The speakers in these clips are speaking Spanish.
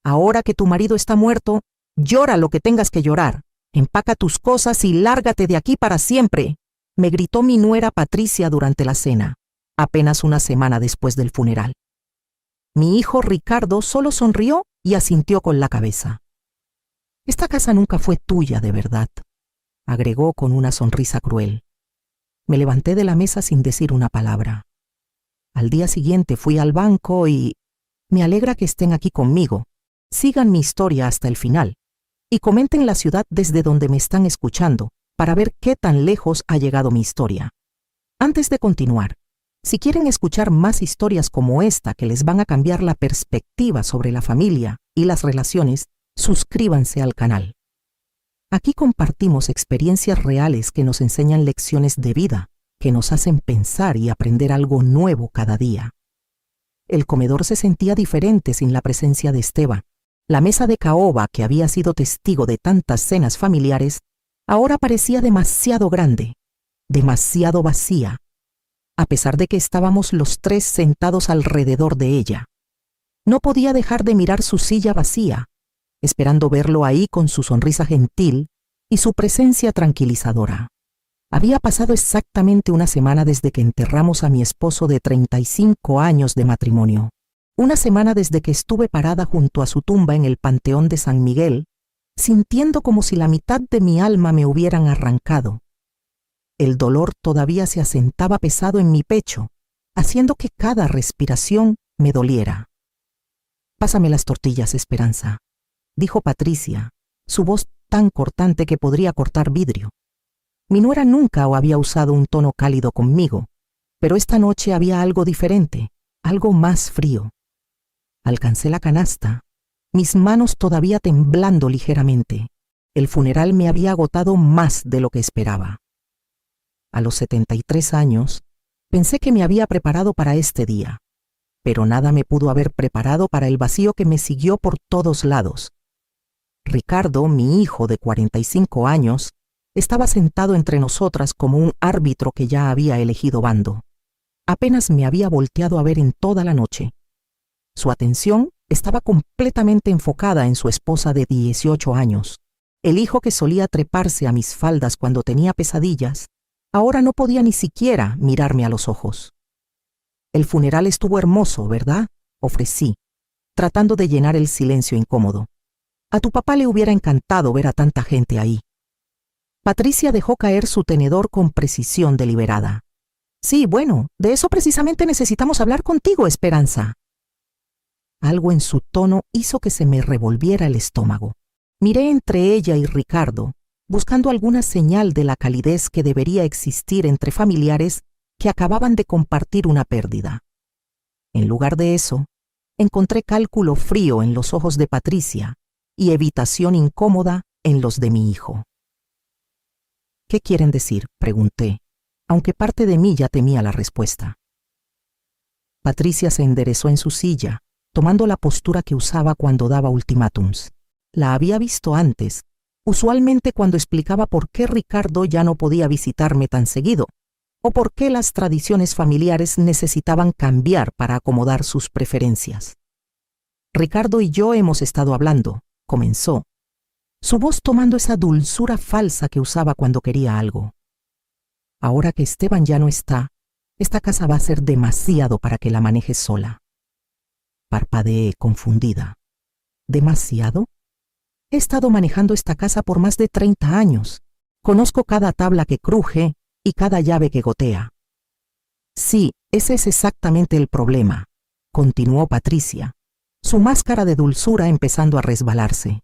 Ahora que tu marido está muerto, llora lo que tengas que llorar. Empaca tus cosas y lárgate de aquí para siempre, me gritó mi nuera Patricia durante la cena, apenas una semana después del funeral. Mi hijo Ricardo solo sonrió y asintió con la cabeza. Esta casa nunca fue tuya de verdad, agregó con una sonrisa cruel. Me levanté de la mesa sin decir una palabra. Al día siguiente fui al banco y... Me alegra que estén aquí conmigo. Sigan mi historia hasta el final y comenten la ciudad desde donde me están escuchando para ver qué tan lejos ha llegado mi historia. Antes de continuar, si quieren escuchar más historias como esta que les van a cambiar la perspectiva sobre la familia y las relaciones, suscríbanse al canal. Aquí compartimos experiencias reales que nos enseñan lecciones de vida, que nos hacen pensar y aprender algo nuevo cada día. El comedor se sentía diferente sin la presencia de Esteban. La mesa de caoba, que había sido testigo de tantas cenas familiares, ahora parecía demasiado grande, demasiado vacía, a pesar de que estábamos los tres sentados alrededor de ella. No podía dejar de mirar su silla vacía, esperando verlo ahí con su sonrisa gentil y su presencia tranquilizadora. Había pasado exactamente una semana desde que enterramos a mi esposo de 35 años de matrimonio. Una semana desde que estuve parada junto a su tumba en el Panteón de San Miguel, sintiendo como si la mitad de mi alma me hubieran arrancado. El dolor todavía se asentaba pesado en mi pecho, haciendo que cada respiración me doliera. «Pásame las tortillas, Esperanza», dijo Patricia, su voz tan cortante que podría cortar vidrio. Mi nuera nunca había usado un tono cálido conmigo, pero esta noche había algo diferente, algo más frío. Alcancé la canasta, mis manos todavía temblando ligeramente. El funeral me había agotado más de lo que esperaba. A los 73 años, pensé que me había preparado para este día, pero nada me pudo haber preparado para el vacío que me siguió por todos lados. Ricardo, mi hijo de 45 años, estaba sentado entre nosotras como un árbitro que ya había elegido bando. Apenas me había volteado a ver en toda la noche. Su atención estaba completamente enfocada en su esposa de 18 años. El hijo que solía treparse a mis faldas cuando tenía pesadillas, ahora no podía ni siquiera mirarme a los ojos. «El funeral estuvo hermoso, ¿verdad?», ofrecí, tratando de llenar el silencio incómodo. «A tu papá le hubiera encantado ver a tanta gente ahí». Patricia dejó caer su tenedor con precisión deliberada. «Sí, bueno, de eso precisamente necesitamos hablar contigo, Esperanza». Algo en su tono hizo que se me revolviera el estómago. Miré entre ella y Ricardo, buscando alguna señal de la calidez que debería existir entre familiares que acababan de compartir una pérdida. En lugar de eso, encontré cálculo frío en los ojos de Patricia y evitación incómoda en los de mi hijo. «¿Qué quieren decir?», pregunté, aunque parte de mí ya temía la respuesta. Patricia se enderezó en su silla, tomando la postura que usaba cuando daba ultimátums. La había visto antes, usualmente cuando explicaba por qué Ricardo ya no podía visitarme tan seguido, o por qué las tradiciones familiares necesitaban cambiar para acomodar sus preferencias. «Ricardo y yo hemos estado hablando», comenzó, su voz tomando esa dulzura falsa que usaba cuando quería algo. «Ahora que Esteban ya no está, esta casa va a ser demasiado para que la manejes sola». Parpadeé confundida. ¿Demasiado? He estado manejando esta casa por más de 30 años. Conozco cada tabla que cruje y cada llave que gotea. «Sí, ese es exactamente el problema», continuó Patricia, su máscara de dulzura empezando a resbalarse.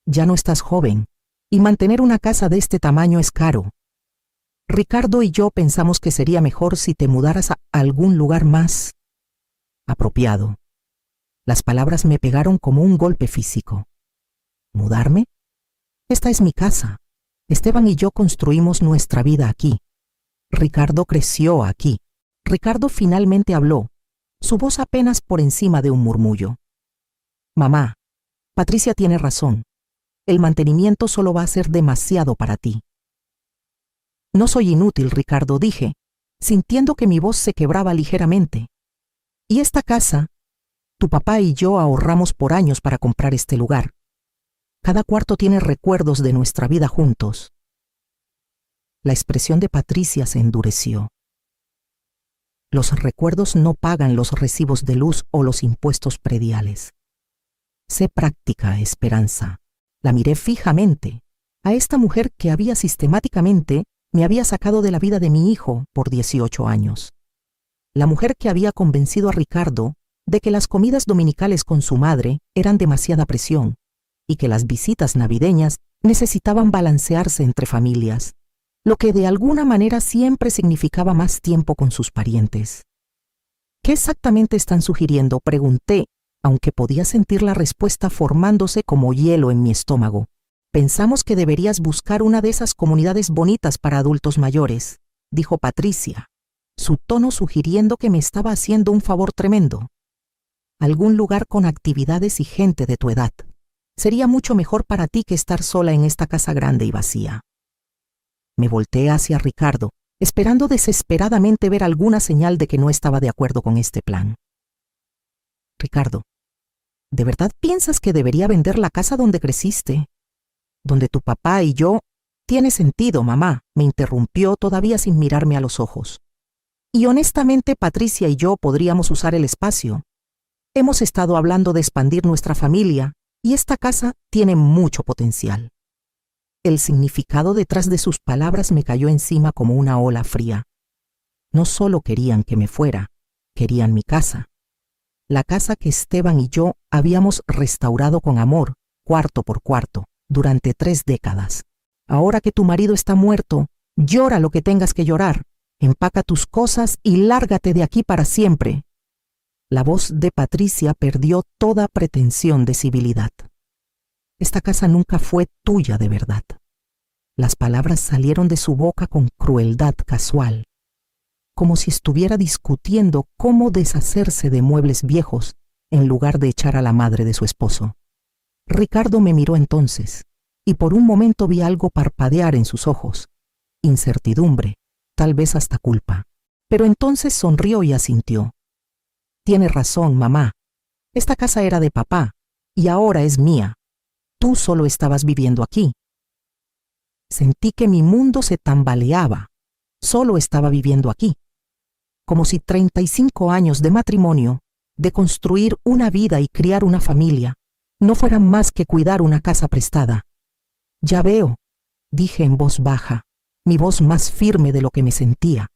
«Ya no estás joven, y mantener una casa de este tamaño es caro. Ricardo y yo pensamos que sería mejor si te mudaras a algún lugar más apropiado». Las palabras me pegaron como un golpe físico. ¿Mudarme? Esta es mi casa. Esteban y yo construimos nuestra vida aquí. Ricardo creció aquí. Ricardo finalmente habló, su voz apenas por encima de un murmullo. «Mamá, Patricia tiene razón. El mantenimiento solo va a ser demasiado para ti». «No soy inútil, Ricardo», dije, sintiendo que mi voz se quebraba ligeramente. «Y esta casa Tu papá y yo ahorramos por años para comprar este lugar. Cada cuarto tiene recuerdos de nuestra vida juntos. La expresión de Patricia se endureció. Los recuerdos no pagan los recibos de luz o los impuestos prediales. Sé práctica, Esperanza. La miré fijamente. A esta mujer que había sistemáticamente me había sacado de la vida de mi hijo por 18 años. La mujer que había convencido a Ricardo de que las comidas dominicales con su madre eran demasiada presión y que las visitas navideñas necesitaban balancearse entre familias, lo que de alguna manera siempre significaba más tiempo con sus parientes. ¿Qué exactamente están sugiriendo?, pregunté, aunque podía sentir la respuesta formándose como hielo en mi estómago. Pensamos que deberías buscar una de esas comunidades bonitas para adultos mayores, dijo Patricia, su tono sugiriendo que me estaba haciendo un favor tremendo. Algún lugar con actividades y gente de tu edad. Sería mucho mejor para ti que estar sola en esta casa grande y vacía. Me volteé hacia Ricardo, esperando desesperadamente ver alguna señal de que no estaba de acuerdo con este plan. Ricardo, ¿de verdad piensas que debería vender la casa donde creciste? Donde tu papá y yo... Tiene sentido, mamá, me interrumpió todavía sin mirarme a los ojos. Y honestamente Patricia y yo podríamos usar el espacio. Hemos estado hablando de expandir nuestra familia y esta casa tiene mucho potencial. El significado detrás de sus palabras me cayó encima como una ola fría. No solo querían que me fuera, querían mi casa. La casa que Esteban y yo habíamos restaurado con amor, cuarto por cuarto, durante 3 décadas. Ahora que tu marido está muerto, llora lo que tengas que llorar. Empaca tus cosas y lárgate de aquí para siempre. La voz de Patricia perdió toda pretensión de civilidad. Esta casa nunca fue tuya de verdad. Las palabras salieron de su boca con crueldad casual, como si estuviera discutiendo cómo deshacerse de muebles viejos en lugar de echar a la madre de su esposo. Ricardo me miró entonces, y por un momento vi algo parpadear en sus ojos. Incertidumbre, tal vez hasta culpa. Pero entonces sonrió y asintió. Tienes razón, mamá. Esta casa era de papá, y ahora es mía. Tú solo estabas viviendo aquí. Sentí que mi mundo se tambaleaba. Solo estaba viviendo aquí. Como si 35 años de matrimonio, de construir una vida y criar una familia, no fueran más que cuidar una casa prestada. Ya veo, dije en voz baja, mi voz más firme de lo que me sentía.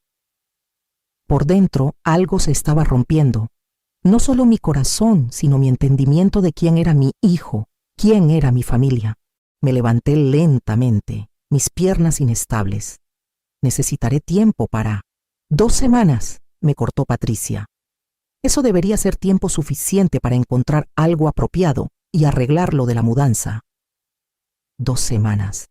Por dentro algo se estaba rompiendo. No solo mi corazón, sino mi entendimiento de quién era mi hijo, quién era mi familia. Me levanté lentamente, mis piernas inestables. Necesitaré tiempo para... 2 semanas, me cortó Patricia. Eso debería ser tiempo suficiente para encontrar algo apropiado y arreglar lo de la mudanza. 2 semanas.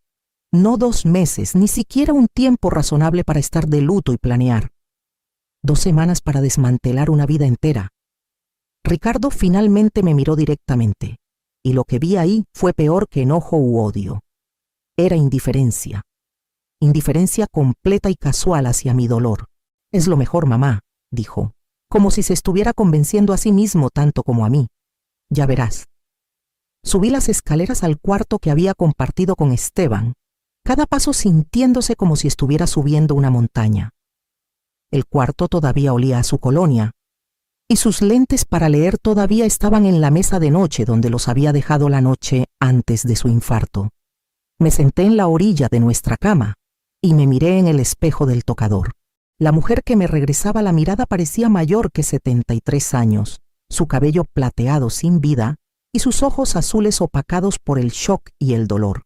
No 2 meses, ni siquiera un tiempo razonable para estar de luto y planear. 2 semanas para desmantelar una vida entera. Ricardo finalmente me miró directamente, y lo que vi ahí fue peor que enojo u odio. Era indiferencia. Indiferencia completa y casual hacia mi dolor. Es lo mejor, mamá, dijo, como si se estuviera convenciendo a sí mismo tanto como a mí. Ya verás. Subí las escaleras al cuarto que había compartido con Esteban, cada paso sintiéndose como si estuviera subiendo una montaña. El cuarto todavía olía a su colonia, y sus lentes para leer todavía estaban en la mesa de noche donde los había dejado la noche antes de su infarto. Me senté en la orilla de nuestra cama y me miré en el espejo del tocador. La mujer que me regresaba la mirada parecía mayor que 73 años, su cabello plateado sin vida y sus ojos azules opacados por el shock y el dolor.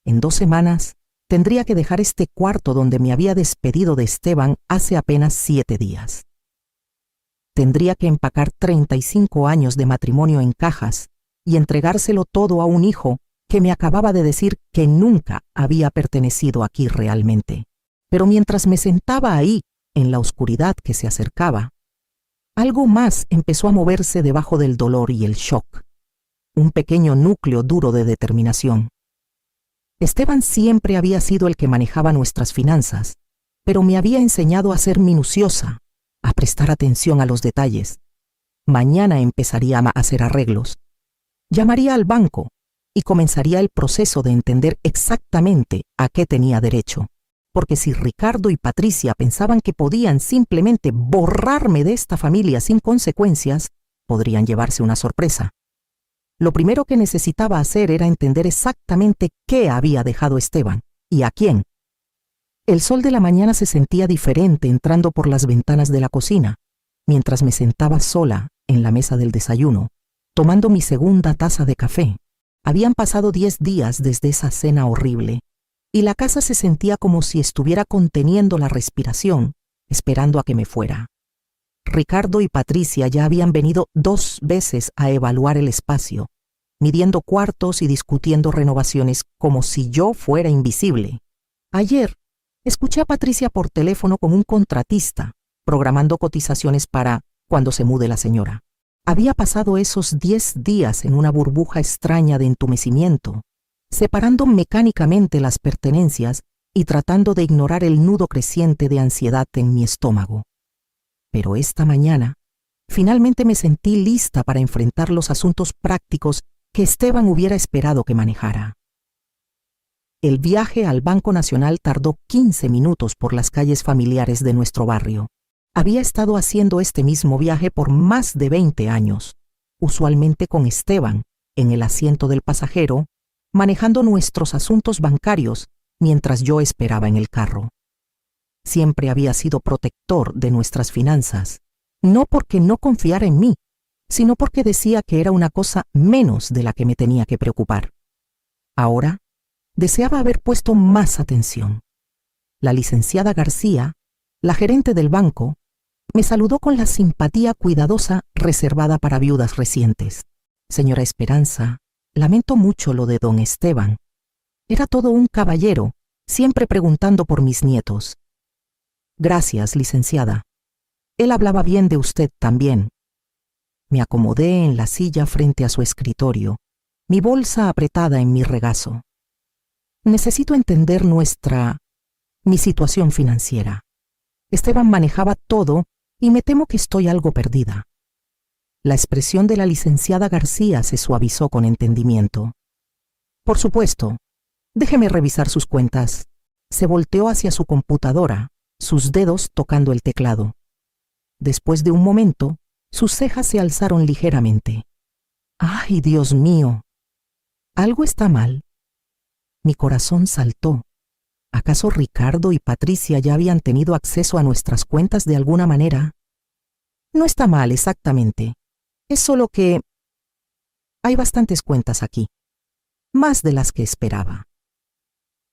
En 2 semanas tendría que dejar este cuarto donde me había despedido de Esteban hace apenas 7 días. Tendría que empacar 35 años de matrimonio en cajas y entregárselo todo a un hijo que me acababa de decir que nunca había pertenecido aquí realmente. Pero mientras me sentaba ahí, en la oscuridad que se acercaba, algo más empezó a moverse debajo del dolor y el shock. Un pequeño núcleo duro de determinación. Esteban siempre había sido el que manejaba nuestras finanzas, pero me había enseñado a ser minuciosa, a prestar atención a los detalles. Mañana empezaría a hacer arreglos. Llamaría al banco y comenzaría el proceso de entender exactamente a qué tenía derecho. Porque si Ricardo y Patricia pensaban que podían simplemente borrarme de esta familia sin consecuencias, podrían llevarse una sorpresa. Lo primero que necesitaba hacer era entender exactamente qué había dejado Esteban y a quién. El sol de la mañana se sentía diferente entrando por las ventanas de la cocina, mientras me sentaba sola en la mesa del desayuno, tomando mi segunda taza de café. Habían pasado 10 días desde esa cena horrible, y la casa se sentía como si estuviera conteniendo la respiración, esperando a que me fuera. Ricardo y Patricia ya habían venido 2 veces a evaluar el espacio, midiendo cuartos y discutiendo renovaciones como si yo fuera invisible. Ayer, escuché a Patricia por teléfono con un contratista, programando cotizaciones para cuando se mude la señora. Había pasado esos 10 días en una burbuja extraña de entumecimiento, separando mecánicamente las pertenencias y tratando de ignorar el nudo creciente de ansiedad en mi estómago. Pero esta mañana, finalmente me sentí lista para enfrentar los asuntos prácticos que Esteban hubiera esperado que manejara. El viaje al Banco Nacional tardó 15 minutos por las calles familiares de nuestro barrio. Había estado haciendo este mismo viaje por más de 20 años, usualmente con Esteban en el asiento del pasajero, manejando nuestros asuntos bancarios mientras yo esperaba en el carro. Siempre había sido protector de nuestras finanzas, no porque no confiara en mí, sino porque decía que era una cosa menos de la que me tenía que preocupar. Ahora, deseaba haber puesto más atención. La licenciada García, la gerente del banco, me saludó con la simpatía cuidadosa reservada para viudas recientes. Señora Esperanza, lamento mucho lo de don Esteban. Era todo un caballero, siempre preguntando por mis nietos. Gracias, licenciada. Él hablaba bien de usted también. Me acomodé en la silla frente a su escritorio, mi bolsa apretada en mi regazo. Necesito entender mi situación financiera. Esteban manejaba todo y me temo que estoy algo perdida. La expresión de la licenciada García se suavizó con entendimiento. Por supuesto, déjeme revisar sus cuentas. Se volteó hacia su computadora, sus dedos tocando el teclado. Después de un momento, sus cejas se alzaron ligeramente. ¡Ay, Dios mío! ¿Algo está mal? Mi corazón saltó. ¿Acaso Ricardo y Patricia ya habían tenido acceso a nuestras cuentas de alguna manera? No está mal exactamente. Es solo que hay bastantes cuentas aquí, más de las que esperaba.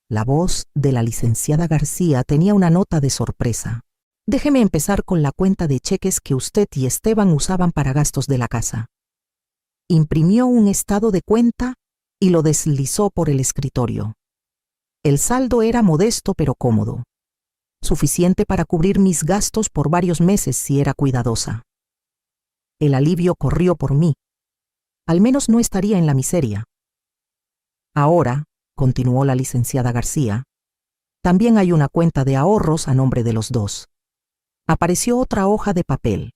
La voz de la licenciada García tenía una nota de sorpresa. Déjeme empezar con la cuenta de cheques que usted y Esteban usaban para gastos de la casa. Imprimió un estado de cuenta y lo deslizó por el escritorio. El saldo era modesto pero cómodo, suficiente para cubrir mis gastos por varios meses si era cuidadosa. El alivio corrió por mí. Al menos no estaría en la miseria. Ahora, continuó la licenciada García, también hay una cuenta de ahorros a nombre de los dos. Apareció otra hoja de papel.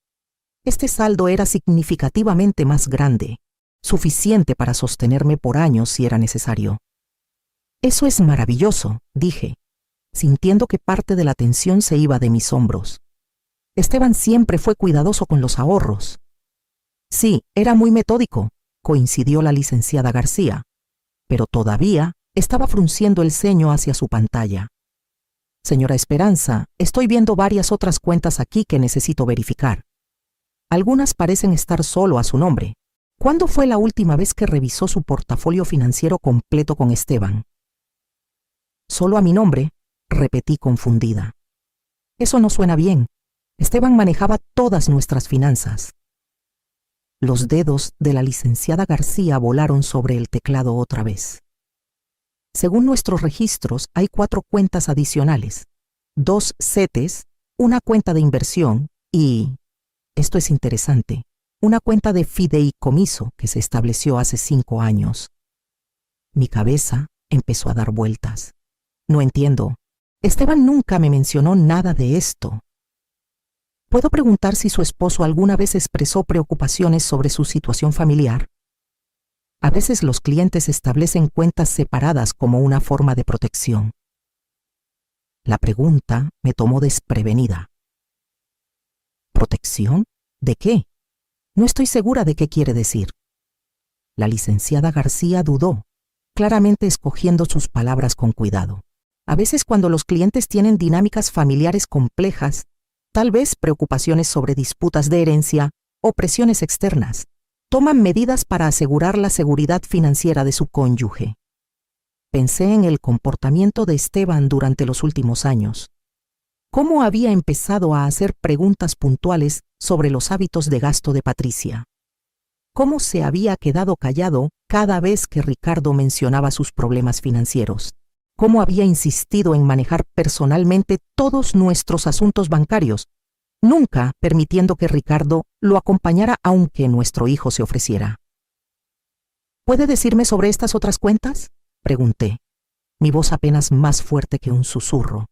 Este saldo era significativamente más grande, suficiente para sostenerme por años si era necesario. Eso es maravilloso, dije, sintiendo que parte de la tensión se iba de mis hombros. Esteban siempre fue cuidadoso con los ahorros. Sí, era muy metódico, coincidió la licenciada García, pero todavía estaba frunciendo el ceño hacia su pantalla. Señora Esperanza, estoy viendo varias otras cuentas aquí que necesito verificar. Algunas parecen estar solo a su nombre. ¿Cuándo fue la última vez que revisó su portafolio financiero completo con Esteban? Solo a mi nombre, repetí confundida. Eso no suena bien. Esteban manejaba todas nuestras finanzas. Los dedos de la licenciada García volaron sobre el teclado otra vez. Según nuestros registros, hay 4 cuentas adicionales, 2 CETES, una cuenta de inversión y, esto es interesante, una cuenta de fideicomiso que se estableció hace 5 años. Mi cabeza empezó a dar vueltas. No entiendo. Esteban nunca me mencionó nada de esto. ¿Puedo preguntar si su esposo alguna vez expresó preocupaciones sobre su situación familiar? A veces los clientes establecen cuentas separadas como una forma de protección. La pregunta me tomó desprevenida. ¿Protección? ¿De qué? No estoy segura de qué quiere decir. La licenciada García dudó, claramente escogiendo sus palabras con cuidado. A veces cuando los clientes tienen dinámicas familiares complejas, tal vez preocupaciones sobre disputas de herencia o presiones externas, toman medidas para asegurar la seguridad financiera de su cónyuge. Pensé en el comportamiento de Esteban durante los últimos años. Cómo había empezado a hacer preguntas puntuales sobre los hábitos de gasto de Patricia. Cómo se había quedado callado cada vez que Ricardo mencionaba sus problemas financieros. Cómo había insistido en manejar personalmente todos nuestros asuntos bancarios, nunca permitiendo que Ricardo lo acompañara aunque nuestro hijo se ofreciera. ¿Puede decirme sobre estas otras cuentas?, pregunté, mi voz apenas más fuerte que un susurro.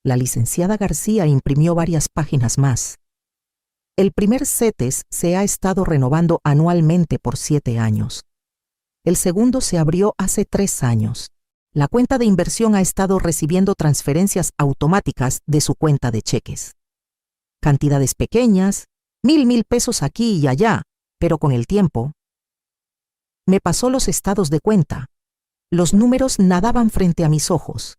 La licenciada García imprimió varias páginas más. El primer CETES se ha estado renovando anualmente por 7 años. El segundo se abrió hace 3 años. La cuenta de inversión ha estado recibiendo transferencias automáticas de su cuenta de cheques. Cantidades pequeñas, 1,000 pesos aquí y allá, pero con el tiempo. Me pasó los estados de cuenta. Los números nadaban frente a mis ojos.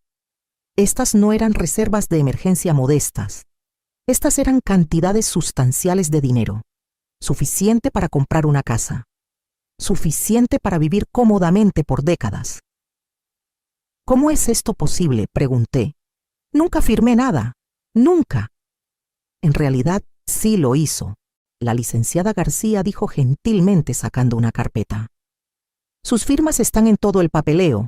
Estas no eran reservas de emergencia modestas. Estas eran cantidades sustanciales de dinero, suficiente para comprar una casa, suficiente para vivir cómodamente por décadas. ¿Cómo es esto posible?, pregunté. Nunca firmé nada, nunca. En realidad, sí lo hizo. La licenciada García dijo gentilmente sacando una carpeta. Sus firmas están en todo el papeleo.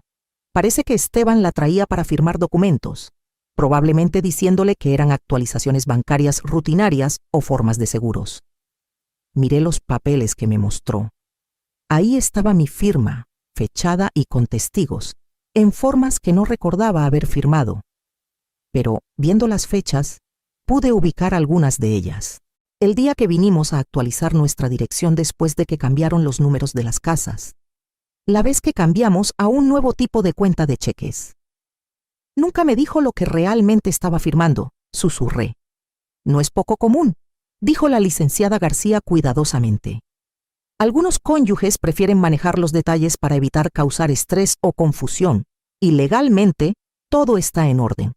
Parece que Esteban la traía para firmar documentos, probablemente diciéndole que eran actualizaciones bancarias rutinarias o formas de seguros. Miré los papeles que me mostró. Ahí estaba mi firma, fechada y con testigos, en formas que no recordaba haber firmado. Pero, viendo las fechas, pude ubicar algunas de ellas. El día que vinimos a actualizar nuestra dirección después de que cambiaron los números de las casas. La vez que cambiamos a un nuevo tipo de cuenta de cheques. Nunca me dijo lo que realmente estaba firmando, susurré. No es poco común, dijo la licenciada García cuidadosamente. Algunos cónyuges prefieren manejar los detalles para evitar causar estrés o confusión, y legalmente todo está en orden.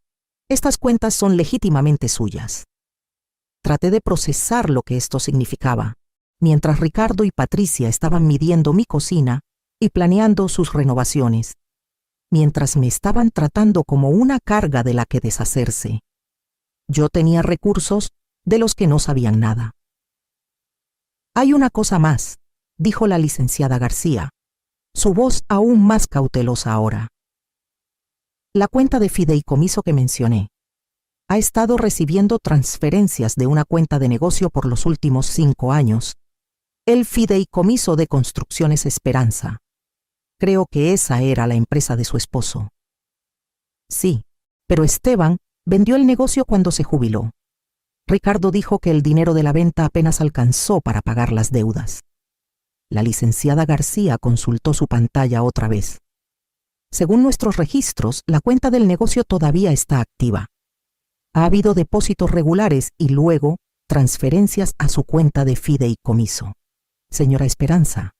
Estas cuentas son legítimamente suyas. Traté de procesar lo que esto significaba, mientras Ricardo y Patricia estaban midiendo mi cocina y planeando sus renovaciones, mientras me estaban tratando como una carga de la que deshacerse. Yo tenía recursos de los que no sabían nada. Hay una cosa más, dijo la licenciada García, su voz aún más cautelosa ahora. La cuenta de fideicomiso que mencioné ha estado recibiendo transferencias de una cuenta de negocio por los últimos 5 años, el Fideicomiso de Construcciones Esperanza. Creo que esa era la empresa de su esposo. Sí, pero Esteban vendió el negocio cuando se jubiló. Ricardo dijo que el dinero de la venta apenas alcanzó para pagar las deudas. La licenciada García consultó su pantalla otra vez. Según nuestros registros, la cuenta del negocio todavía está activa. Ha habido depósitos regulares y luego transferencias a su cuenta de fideicomiso. Señora Esperanza,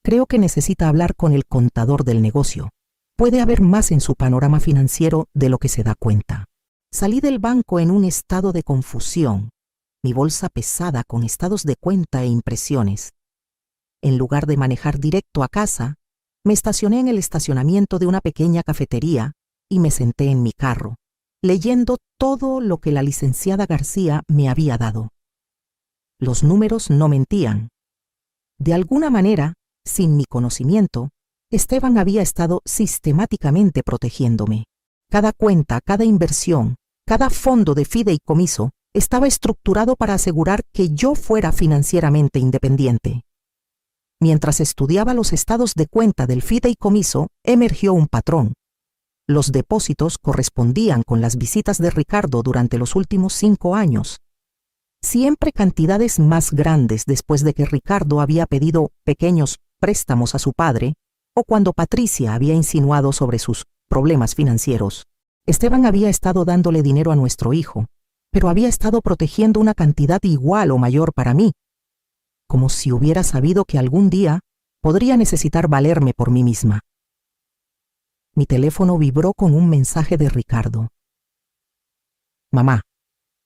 creo que necesita hablar con el contador del negocio. Puede haber más en su panorama financiero de lo que se da cuenta. Salí del banco en un estado de confusión, mi bolsa pesada con estados de cuenta e impresiones. En lugar de manejar directo a casa, me estacioné en el estacionamiento de una pequeña cafetería y me senté en mi carro, leyendo todo lo que la licenciada García me había dado. Los números no mentían. De alguna manera, sin mi conocimiento, Esteban había estado sistemáticamente protegiéndome. Cada cuenta, cada inversión, cada fondo de fideicomiso estaba estructurado para asegurar que yo fuera financieramente independiente. Mientras estudiaba los estados de cuenta del fideicomiso, emergió un patrón. Los depósitos correspondían con las visitas de Ricardo durante los últimos 5 años, Siempre cantidades más grandes después de que Ricardo había pedido pequeños préstamos a su padre o cuando Patricia había insinuado sobre sus problemas financieros. Esteban había estado dándole dinero a nuestro hijo, pero había estado protegiendo una cantidad igual o mayor para mí, como si hubiera sabido que algún día podría necesitar valerme por mí misma. Mi teléfono vibró con un mensaje de Ricardo. Mamá,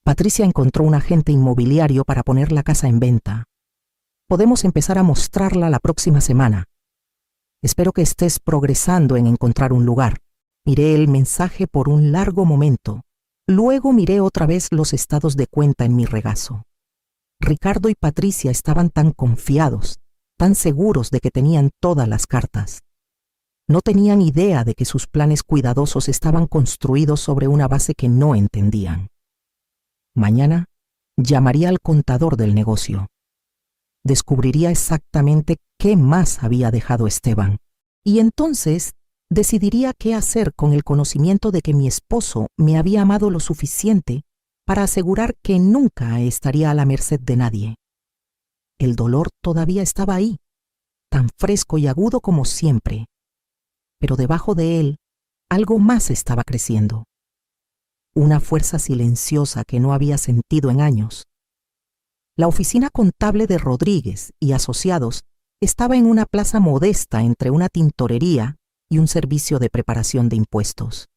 Patricia encontró un agente inmobiliario para poner la casa en venta. Podemos empezar a mostrarla la próxima semana. Espero que estés progresando en encontrar un lugar. Miré el mensaje por un largo momento. Luego miré otra vez los estados de cuenta en mi regazo. Ricardo y Patricia estaban tan confiados, tan seguros de que tenían todas las cartas. No tenían idea de que sus planes cuidadosos estaban construidos sobre una base que no entendían. Mañana llamaría al contador del negocio. Descubriría exactamente qué más había dejado Esteban. Y entonces decidiría qué hacer con el conocimiento de que mi esposo me había amado lo suficiente para asegurar que nunca estaría a la merced de nadie. El dolor todavía estaba ahí, tan fresco y agudo como siempre, pero debajo de él algo más estaba creciendo. Una fuerza silenciosa que no había sentido en años. La oficina contable de Rodríguez y Asociados estaba en una plaza modesta entre una tintorería y un servicio de preparación de impuestos.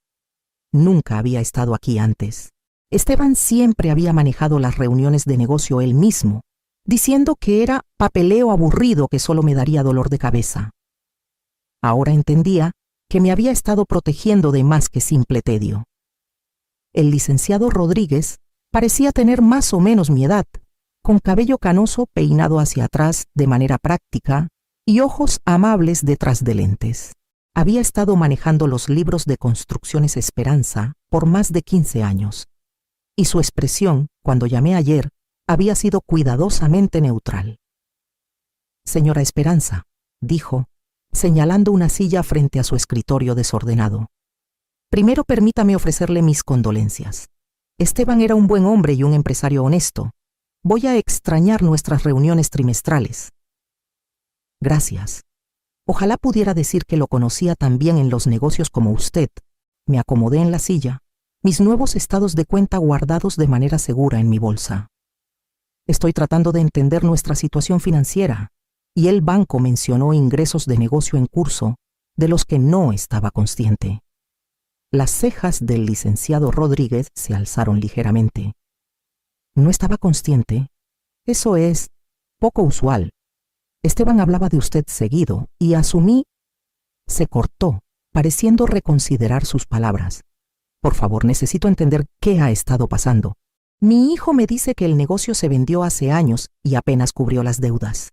Nunca había estado aquí antes. Esteban siempre había manejado las reuniones de negocio él mismo, diciendo que era papeleo aburrido que solo me daría dolor de cabeza. Ahora entendía que me había estado protegiendo de más que simple tedio. El licenciado Rodríguez parecía tener más o menos mi edad, con cabello canoso peinado hacia atrás de manera práctica y ojos amables detrás de lentes. Había estado manejando los libros de Construcciones Esperanza por más de 15 años, y su expresión, cuando llamé ayer, había sido cuidadosamente neutral. Señora Esperanza, dijo, señalando una silla frente a su escritorio desordenado. Primero permítame ofrecerle mis condolencias. Esteban era un buen hombre y un empresario honesto. Voy a extrañar nuestras reuniones trimestrales. Gracias. Ojalá pudiera decir que lo conocía tan bien en los negocios como usted. Me acomodé en la silla, mis nuevos estados de cuenta guardados de manera segura en mi bolsa. Estoy tratando de entender nuestra situación financiera, y el banco mencionó ingresos de negocio en curso de los que no estaba consciente. Las cejas del licenciado Rodríguez se alzaron ligeramente. ¿No estaba consciente? Eso es poco usual. Esteban hablaba de usted seguido y asumí. Se cortó, pareciendo reconsiderar sus palabras. Por favor, necesito entender qué ha estado pasando. Mi hijo me dice que el negocio se vendió hace años y apenas cubrió las deudas.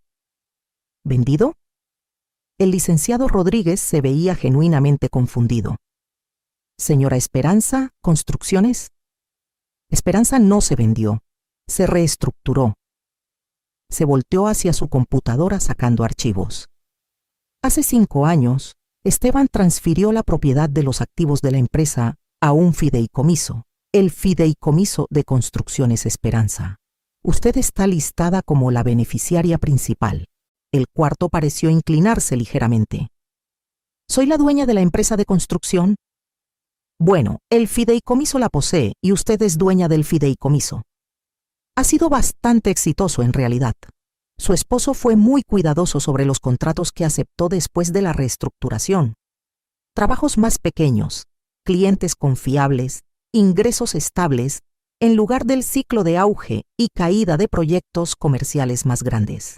¿Vendido? El licenciado Rodríguez se veía genuinamente confundido. Señora Esperanza, ¿Construcciones? Esperanza no se vendió, se reestructuró. Se volteó hacia su computadora sacando archivos. Hace 5 años, Esteban transfirió la propiedad de los activos de la empresa a un fideicomiso, el Fideicomiso de Construcciones Esperanza. Usted está listada como la beneficiaria principal. El cuarto pareció inclinarse ligeramente. ¿Soy la dueña de la empresa de construcción? Bueno, el fideicomiso la posee y usted es dueña del fideicomiso. Ha sido bastante exitoso en realidad. Su esposo fue muy cuidadoso sobre los contratos que aceptó después de la reestructuración. Trabajos más pequeños, clientes confiables, ingresos estables, en lugar del ciclo de auge y caída de proyectos comerciales más grandes.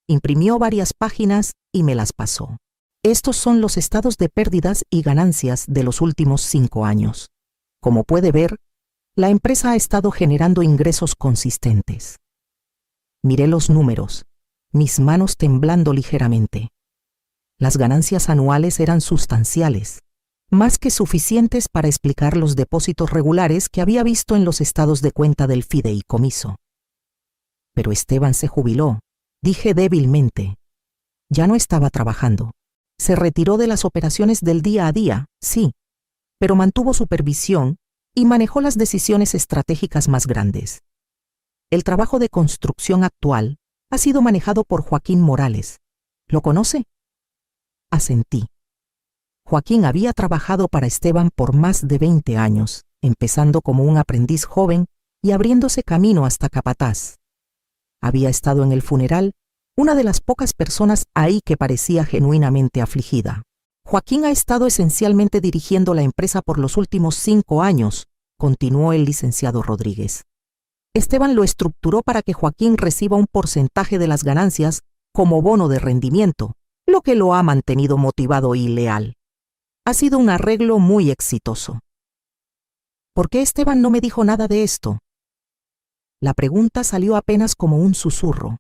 Imprimió varias páginas y me las pasó. Estos son los estados de pérdidas y ganancias de los últimos 5 años. Como puede ver, la empresa ha estado generando ingresos consistentes. Miré los números, mis manos temblando ligeramente. Las ganancias anuales eran sustanciales, más que suficientes para explicar los depósitos regulares que había visto en los estados de cuenta del fideicomiso. Pero Esteban se jubiló, dije débilmente. Ya no estaba trabajando. Se retiró de las operaciones del día a día, sí, pero mantuvo supervisión y manejó las decisiones estratégicas más grandes. El trabajo de construcción actual ha sido manejado por Joaquín Morales. ¿Lo conoce? Asentí. Joaquín había trabajado para Esteban por más de 20 años, empezando como un aprendiz joven y abriéndose camino hasta capataz. Había estado en el funeral, una de las pocas personas ahí que parecía genuinamente afligida. Joaquín ha estado esencialmente dirigiendo la empresa por los últimos 5 años, continuó el licenciado Rodríguez. Esteban lo estructuró para que Joaquín reciba un porcentaje de las ganancias como bono de rendimiento, lo que lo ha mantenido motivado y leal. Ha sido un arreglo muy exitoso. ¿Por qué Esteban no me dijo nada de esto? La pregunta salió apenas como un susurro.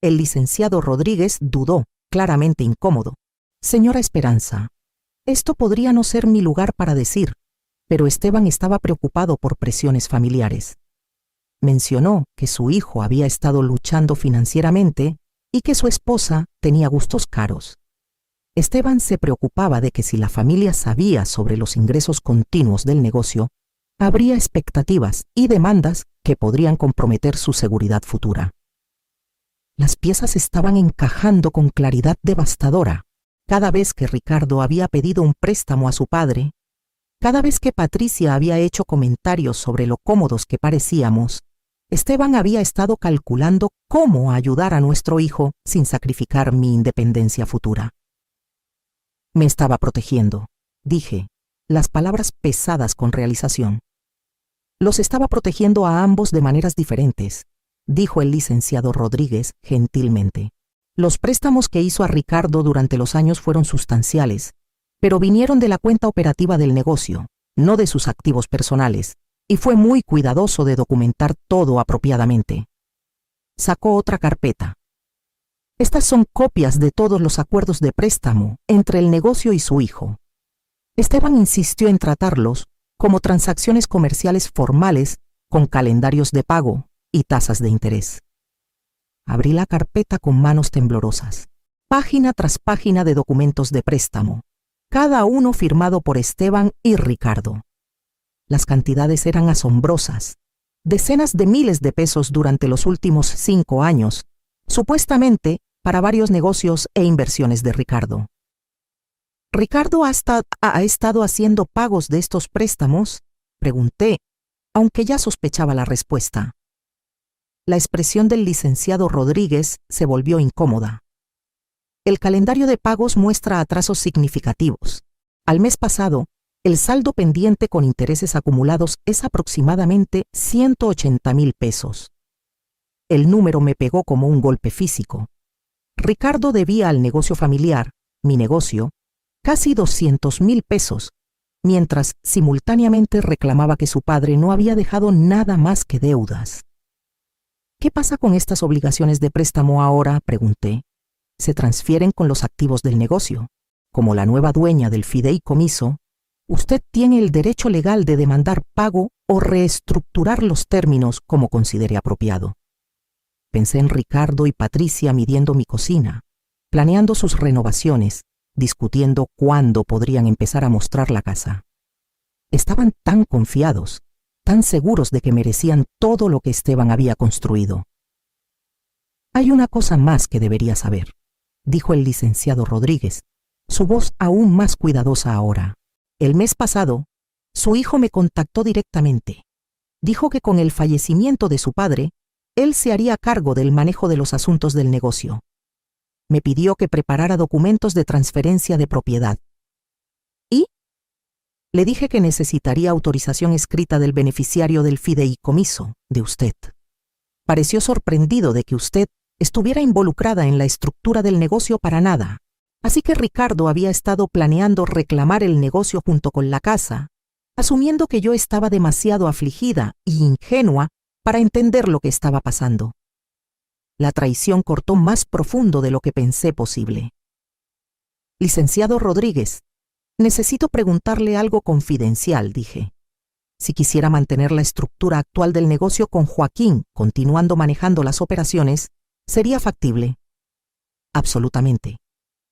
El licenciado Rodríguez dudó, claramente incómodo. Señora Esperanza, esto podría no ser mi lugar para decir, pero Esteban estaba preocupado por presiones familiares. Mencionó que su hijo había estado luchando financieramente y que su esposa tenía gustos caros. Esteban se preocupaba de que si la familia sabía sobre los ingresos continuos del negocio, habría expectativas y demandas que podrían comprometer su seguridad futura. Las piezas estaban encajando con claridad devastadora. Cada vez que Ricardo había pedido un préstamo a su padre, cada vez que Patricia había hecho comentarios sobre lo cómodos que parecíamos, Esteban había estado calculando cómo ayudar a nuestro hijo sin sacrificar mi independencia futura. Me estaba protegiendo, dije, las palabras pesadas con realización. Los estaba protegiendo a ambos de maneras diferentes, dijo el licenciado Rodríguez gentilmente. Los préstamos que hizo a Ricardo durante los años fueron sustanciales, pero vinieron de la cuenta operativa del negocio, no de sus activos personales, y fue muy cuidadoso de documentar todo apropiadamente. Sacó otra carpeta. Estas son copias de todos los acuerdos de préstamo entre el negocio y su hijo. Esteban insistió en tratarlos como transacciones comerciales formales con calendarios de pago y tasas de interés. Abrí la carpeta con manos temblorosas. Página tras página de documentos de préstamo, cada uno firmado por Esteban y Ricardo. Las cantidades eran asombrosas. Decenas de miles de pesos durante los últimos 5 años, supuestamente para varios negocios e inversiones de Ricardo. ¿Ricardo ha estado haciendo pagos de estos préstamos? Pregunté, aunque ya sospechaba la respuesta. La expresión del licenciado Rodríguez se volvió incómoda. El calendario de pagos muestra atrasos significativos. Al mes pasado, el saldo pendiente con intereses acumulados es aproximadamente 180,000 pesos. El número me pegó como un golpe físico. Ricardo debía al negocio familiar, mi negocio, casi 200,000 pesos, mientras simultáneamente reclamaba que su padre no había dejado nada más que deudas. ¿Qué pasa con estas obligaciones de préstamo ahora?, pregunté. Se transfieren con los activos del negocio. Como la nueva dueña del fideicomiso, usted tiene el derecho legal de demandar pago o reestructurar los términos como considere apropiado. Pensé en Ricardo y Patricia midiendo mi cocina, planeando sus renovaciones, discutiendo cuándo podrían empezar a mostrar la casa. Estaban tan confiados, tan seguros de que merecían todo lo que Esteban había construido. Hay una cosa más que debería saber, dijo el licenciado Rodríguez, su voz aún más cuidadosa ahora. El mes pasado, su hijo me contactó directamente. Dijo que con el fallecimiento de su padre, él se haría cargo del manejo de los asuntos del negocio. Me pidió que preparara documentos de transferencia de propiedad. ¿Y? Le dije que necesitaría autorización escrita del beneficiario del fideicomiso, de usted. Pareció sorprendido de que usted estuviera involucrada en la estructura del negocio para nada. Así que Ricardo había estado planeando reclamar el negocio junto con la casa, asumiendo que yo estaba demasiado afligida e ingenua para entender lo que estaba pasando. La traición cortó más profundo de lo que pensé posible. Licenciado Rodríguez, necesito preguntarle algo confidencial, dije. Si quisiera mantener la estructura actual del negocio con Joaquín continuando manejando las operaciones, ¿sería factible? Absolutamente.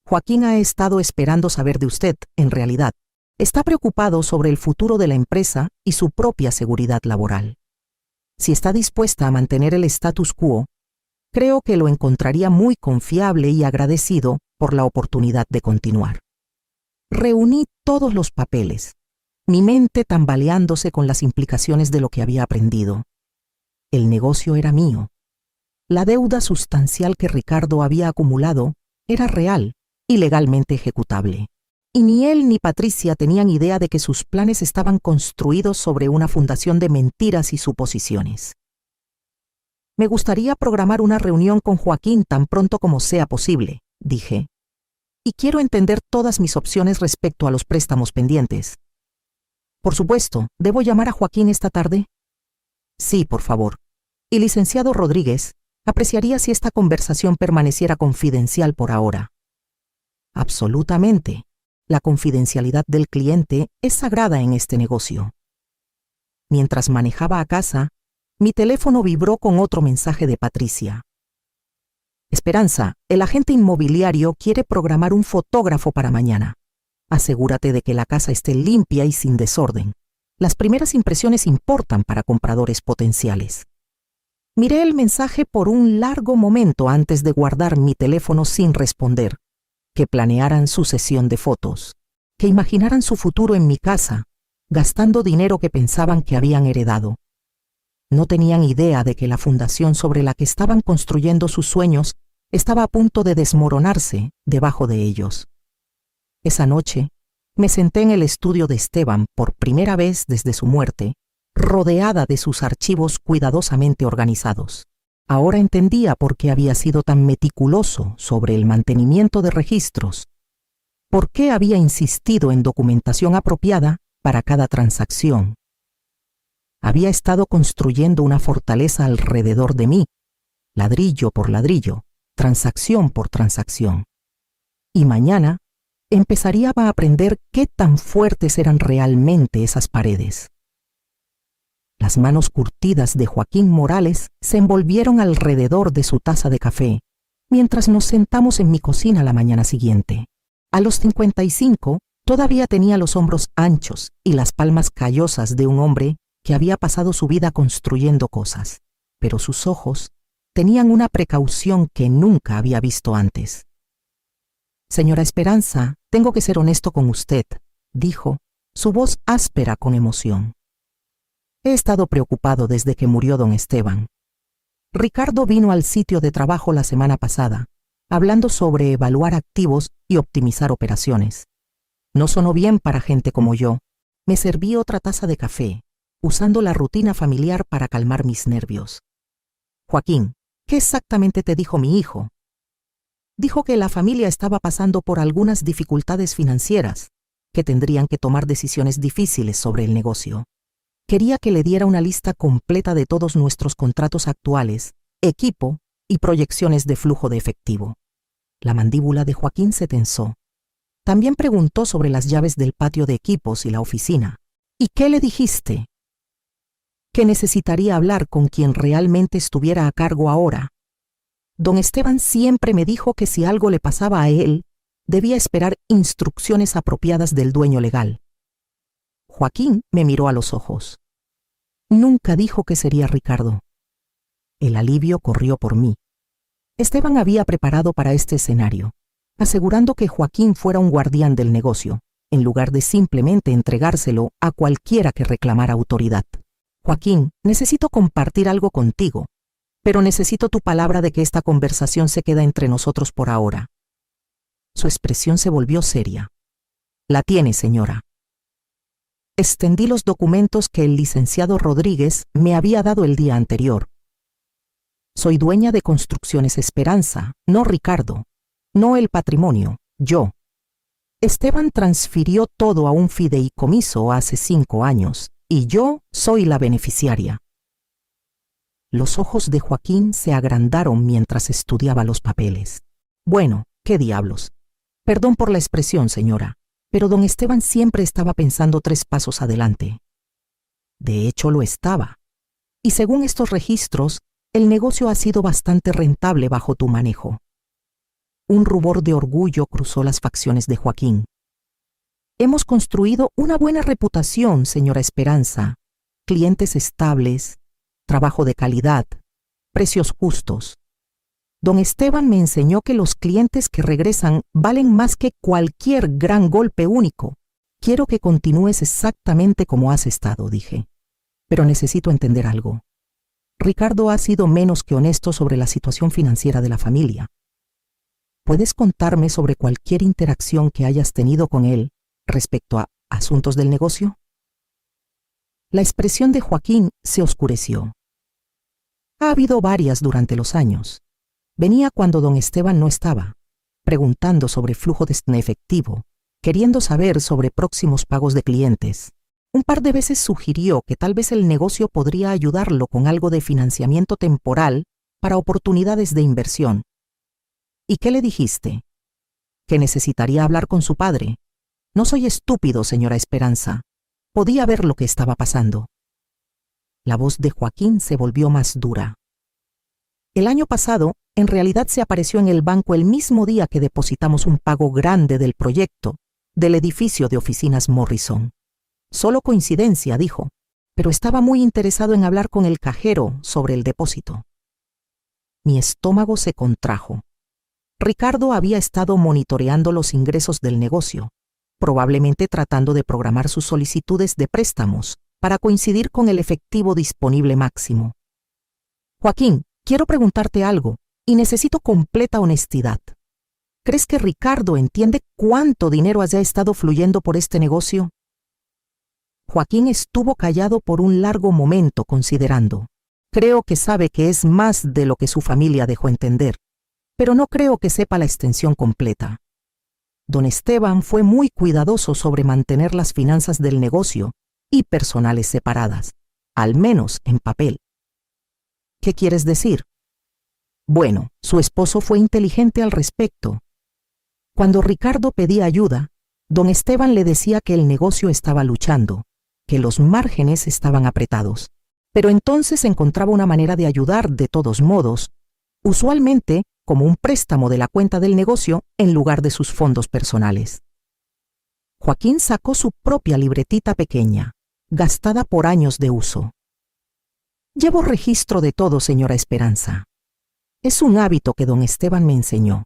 Joaquín ha estado esperando saber de usted, en realidad. Está preocupado sobre el futuro de la empresa y su propia seguridad laboral. Si está dispuesta a mantener el status quo, creo que lo encontraría muy confiable y agradecido por la oportunidad de continuar. Reuní todos los papeles, mi mente tambaleándose con las implicaciones de lo que había aprendido. El negocio era mío. La deuda sustancial que Ricardo había acumulado era real y legalmente ejecutable. Y ni él ni Patricia tenían idea de que sus planes estaban construidos sobre una fundación de mentiras y suposiciones. Me gustaría programar una reunión con Joaquín tan pronto como sea posible, dije. Y quiero entender todas mis opciones respecto a los préstamos pendientes. Por supuesto, ¿debo llamar a Joaquín esta tarde? Sí, por favor. Y licenciado Rodríguez, apreciaría si esta conversación permaneciera confidencial por ahora. Absolutamente. La confidencialidad del cliente es sagrada en este negocio. Mientras manejaba a casa, mi teléfono vibró con otro mensaje de Patricia. Esperanza, el agente inmobiliario quiere programar un fotógrafo para mañana. Asegúrate de que la casa esté limpia y sin desorden. Las primeras impresiones importan para compradores potenciales. Miré el mensaje por un largo momento antes de guardar mi teléfono sin responder. Que planearan su sesión de fotos, que imaginaran su futuro en mi casa, gastando dinero que pensaban que habían heredado. No tenían idea de que la fundación sobre la que estaban construyendo sus sueños estaba a punto de desmoronarse debajo de ellos. Esa noche, me senté en el estudio de Esteban por primera vez desde su muerte, rodeada de sus archivos cuidadosamente organizados. Ahora entendía por qué había sido tan meticuloso sobre el mantenimiento de registros, por qué había insistido en documentación apropiada para cada transacción. Había estado construyendo una fortaleza alrededor de mí, ladrillo por ladrillo, transacción por transacción. Y mañana empezaría a aprender qué tan fuertes eran realmente esas paredes. Las manos curtidas de Joaquín Morales se envolvieron alrededor de su taza de café, mientras nos sentamos en mi cocina la mañana siguiente. A los 55, todavía tenía los hombros anchos y las palmas callosas de un hombre que había pasado su vida construyendo cosas, pero sus ojos tenían una precaución que nunca había visto antes. Señora Esperanza, tengo que ser honesto con usted, dijo, su voz áspera con emoción. He estado preocupado desde que murió don Esteban. Ricardo vino al sitio de trabajo la semana pasada, hablando sobre evaluar activos y optimizar operaciones. No sonó bien para gente como yo. Me serví otra taza de café, usando la rutina familiar para calmar mis nervios. Joaquín, ¿qué exactamente te dijo mi hijo? Dijo que la familia estaba pasando por algunas dificultades financieras, que tendrían que tomar decisiones difíciles sobre el negocio. Quería que le diera una lista completa de todos nuestros contratos actuales, equipo y proyecciones de flujo de efectivo. La mandíbula de Joaquín se tensó. También preguntó sobre las llaves del patio de equipos y la oficina. ¿Y qué le dijiste? Que necesitaría hablar con quien realmente estuviera a cargo ahora. Don Esteban siempre me dijo que si algo le pasaba a él, debía esperar instrucciones apropiadas del dueño legal. Joaquín me miró a los ojos. Nunca dijo que sería Ricardo. El alivio corrió por mí. Esteban había preparado para este escenario, asegurando que Joaquín fuera un guardián del negocio, en lugar de simplemente entregárselo a cualquiera que reclamara autoridad. Joaquín, necesito compartir algo contigo, pero necesito tu palabra de que esta conversación se queda entre nosotros por ahora. Su expresión se volvió seria. La tiene, señora. Extendí los documentos que el licenciado Rodríguez me había dado el día anterior. Soy dueña de Construcciones Esperanza, no Ricardo, no el patrimonio, yo. Esteban transfirió todo a un fideicomiso hace 5 años, y yo soy la beneficiaria. Los ojos de Joaquín se agrandaron mientras estudiaba los papeles. Bueno, ¿qué diablos? Perdón por la expresión, señora, pero don Esteban siempre estaba pensando 3 pasos adelante. De hecho, lo estaba. Y según estos registros, el negocio ha sido bastante rentable bajo tu manejo. Un rubor de orgullo cruzó las facciones de Joaquín. Hemos construido una buena reputación, señora Esperanza. Clientes estables, trabajo de calidad, precios justos. Don Esteban me enseñó que los clientes que regresan valen más que cualquier gran golpe único. Quiero que continúes exactamente como has estado, dije. Pero necesito entender algo. Ricardo ha sido menos que honesto sobre la situación financiera de la familia. ¿Puedes contarme sobre cualquier interacción que hayas tenido con él respecto a asuntos del negocio? La expresión de Joaquín se oscureció. Ha habido varias durante los años. Venía cuando don Esteban no estaba, preguntando sobre flujo de efectivo, queriendo saber sobre próximos pagos de clientes. Un par de veces sugirió que tal vez el negocio podría ayudarlo con algo de financiamiento temporal para oportunidades de inversión. ¿Y qué le dijiste? Que necesitaría hablar con su padre. No soy estúpido, señora Esperanza. Podía ver lo que estaba pasando. La voz de Joaquín se volvió más dura. El año pasado, en realidad se apareció en el banco el mismo día que depositamos un pago grande del proyecto, del edificio de oficinas Morrison. Solo coincidencia, dijo, pero estaba muy interesado en hablar con el cajero sobre el depósito. Mi estómago se contrajo. Ricardo había estado monitoreando los ingresos del negocio, probablemente tratando de programar sus solicitudes de préstamos para coincidir con el efectivo disponible máximo. Joaquín, quiero preguntarte algo y necesito completa honestidad. ¿Crees que Ricardo entiende cuánto dinero haya estado fluyendo por este negocio? Joaquín estuvo callado por un largo momento considerando. Creo que sabe que es más de lo que su familia dejó entender, pero no creo que sepa la extensión completa. Don Esteban fue muy cuidadoso sobre mantener las finanzas del negocio y personales separadas, al menos en papel. ¿Qué quieres decir? Bueno, su esposo fue inteligente al respecto. Cuando Ricardo pedía ayuda, don Esteban le decía que el negocio estaba luchando, que los márgenes estaban apretados, pero entonces encontraba una manera de ayudar de todos modos, usualmente como un préstamo de la cuenta del negocio en lugar de sus fondos personales. Joaquín sacó su propia libretita pequeña, gastada por años de uso. Llevo registro de todo, señora Esperanza. Es un hábito que don Esteban me enseñó.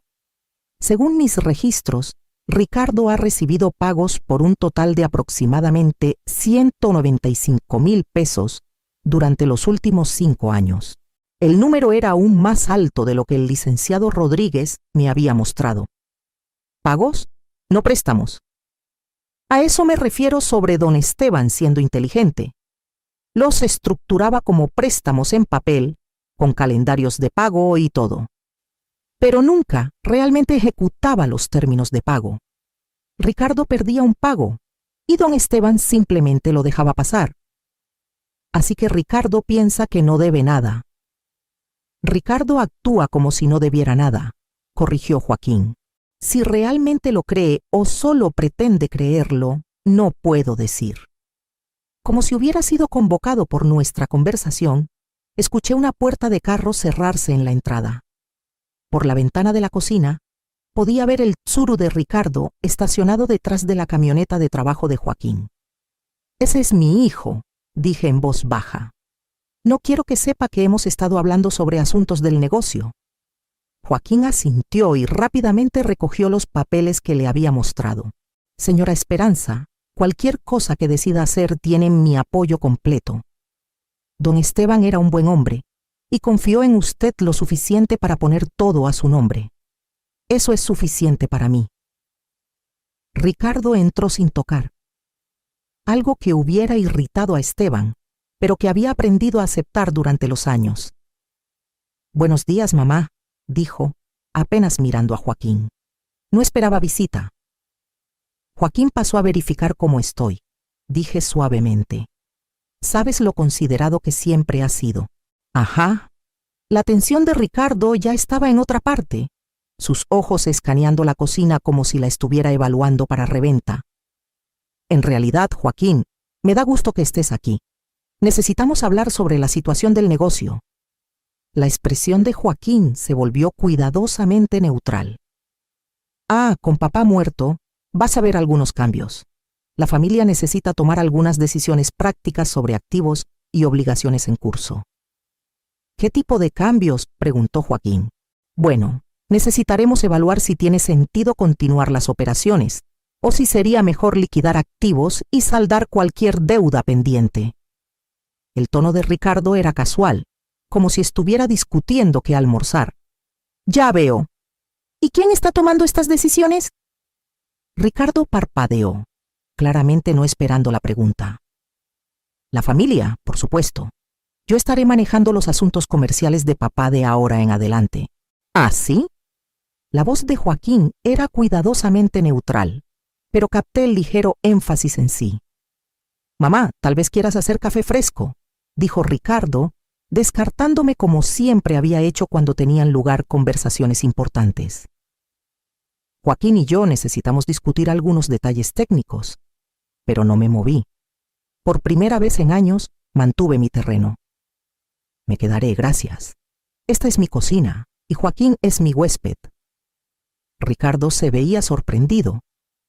Según mis registros, Ricardo ha recibido pagos por un total de aproximadamente 195,000 pesos durante los últimos 5 años. El número era aún más alto de lo que el licenciado Rodríguez me había mostrado. ¿Pagos? No préstamos. A eso me refiero sobre don Esteban siendo inteligente. Los estructuraba como préstamos en papel, con calendarios de pago y todo. Pero nunca realmente ejecutaba los términos de pago. Ricardo perdía un pago y don Esteban simplemente lo dejaba pasar. Así que Ricardo piensa que no debe nada. Ricardo actúa como si no debiera nada, corrigió Joaquín. Si realmente lo cree o solo pretende creerlo, no puedo decir. Como si hubiera sido convocado por nuestra conversación, escuché una puerta de carro cerrarse en la entrada. Por la ventana de la cocina, podía ver el Tsuru de Ricardo estacionado detrás de la camioneta de trabajo de Joaquín. «Ese es mi hijo», dije en voz baja. «No quiero que sepa que hemos estado hablando sobre asuntos del negocio». Joaquín asintió y rápidamente recogió los papeles que le había mostrado. «Señora Esperanza, cualquier cosa que decida hacer tiene mi apoyo completo. Don Esteban era un buen hombre y confió en usted lo suficiente para poner todo a su nombre. Eso es suficiente para mí». Ricardo entró sin tocar. Algo que hubiera irritado a Esteban, pero que había aprendido a aceptar durante los años. «Buenos días, mamá», dijo, apenas mirando a Joaquín. No esperaba visita. Joaquín pasó a verificar cómo estoy, dije suavemente. Sabes lo considerado que siempre has sido. Ajá. La atención de Ricardo ya estaba en otra parte, sus ojos escaneando la cocina como si la estuviera evaluando para reventa. En realidad, Joaquín, me da gusto que estés aquí. Necesitamos hablar sobre la situación del negocio. La expresión de Joaquín se volvió cuidadosamente neutral. Con papá muerto, vas a ver algunos cambios. La familia necesita tomar algunas decisiones prácticas sobre activos y obligaciones en curso. ¿Qué tipo de cambios?, preguntó Joaquín. Bueno, necesitaremos evaluar si tiene sentido continuar las operaciones, o si sería mejor liquidar activos y saldar cualquier deuda pendiente. El tono de Ricardo era casual, como si estuviera discutiendo qué almorzar. Ya veo. ¿Y quién está tomando estas decisiones? Ricardo parpadeó, claramente no esperando la pregunta. La familia, por supuesto. Yo estaré manejando los asuntos comerciales de papá de ahora en adelante. ¿Ah, sí? La voz de Joaquín era cuidadosamente neutral, pero capté el ligero énfasis en sí. Mamá, tal vez quieras hacer café fresco, dijo Ricardo, descartándome como siempre había hecho cuando tenían lugar conversaciones importantes. Joaquín y yo necesitamos discutir algunos detalles técnicos, pero no me moví. Por primera vez en años, mantuve mi terreno. Me quedaré, gracias. Esta es mi cocina, y Joaquín es mi huésped. Ricardo se veía sorprendido,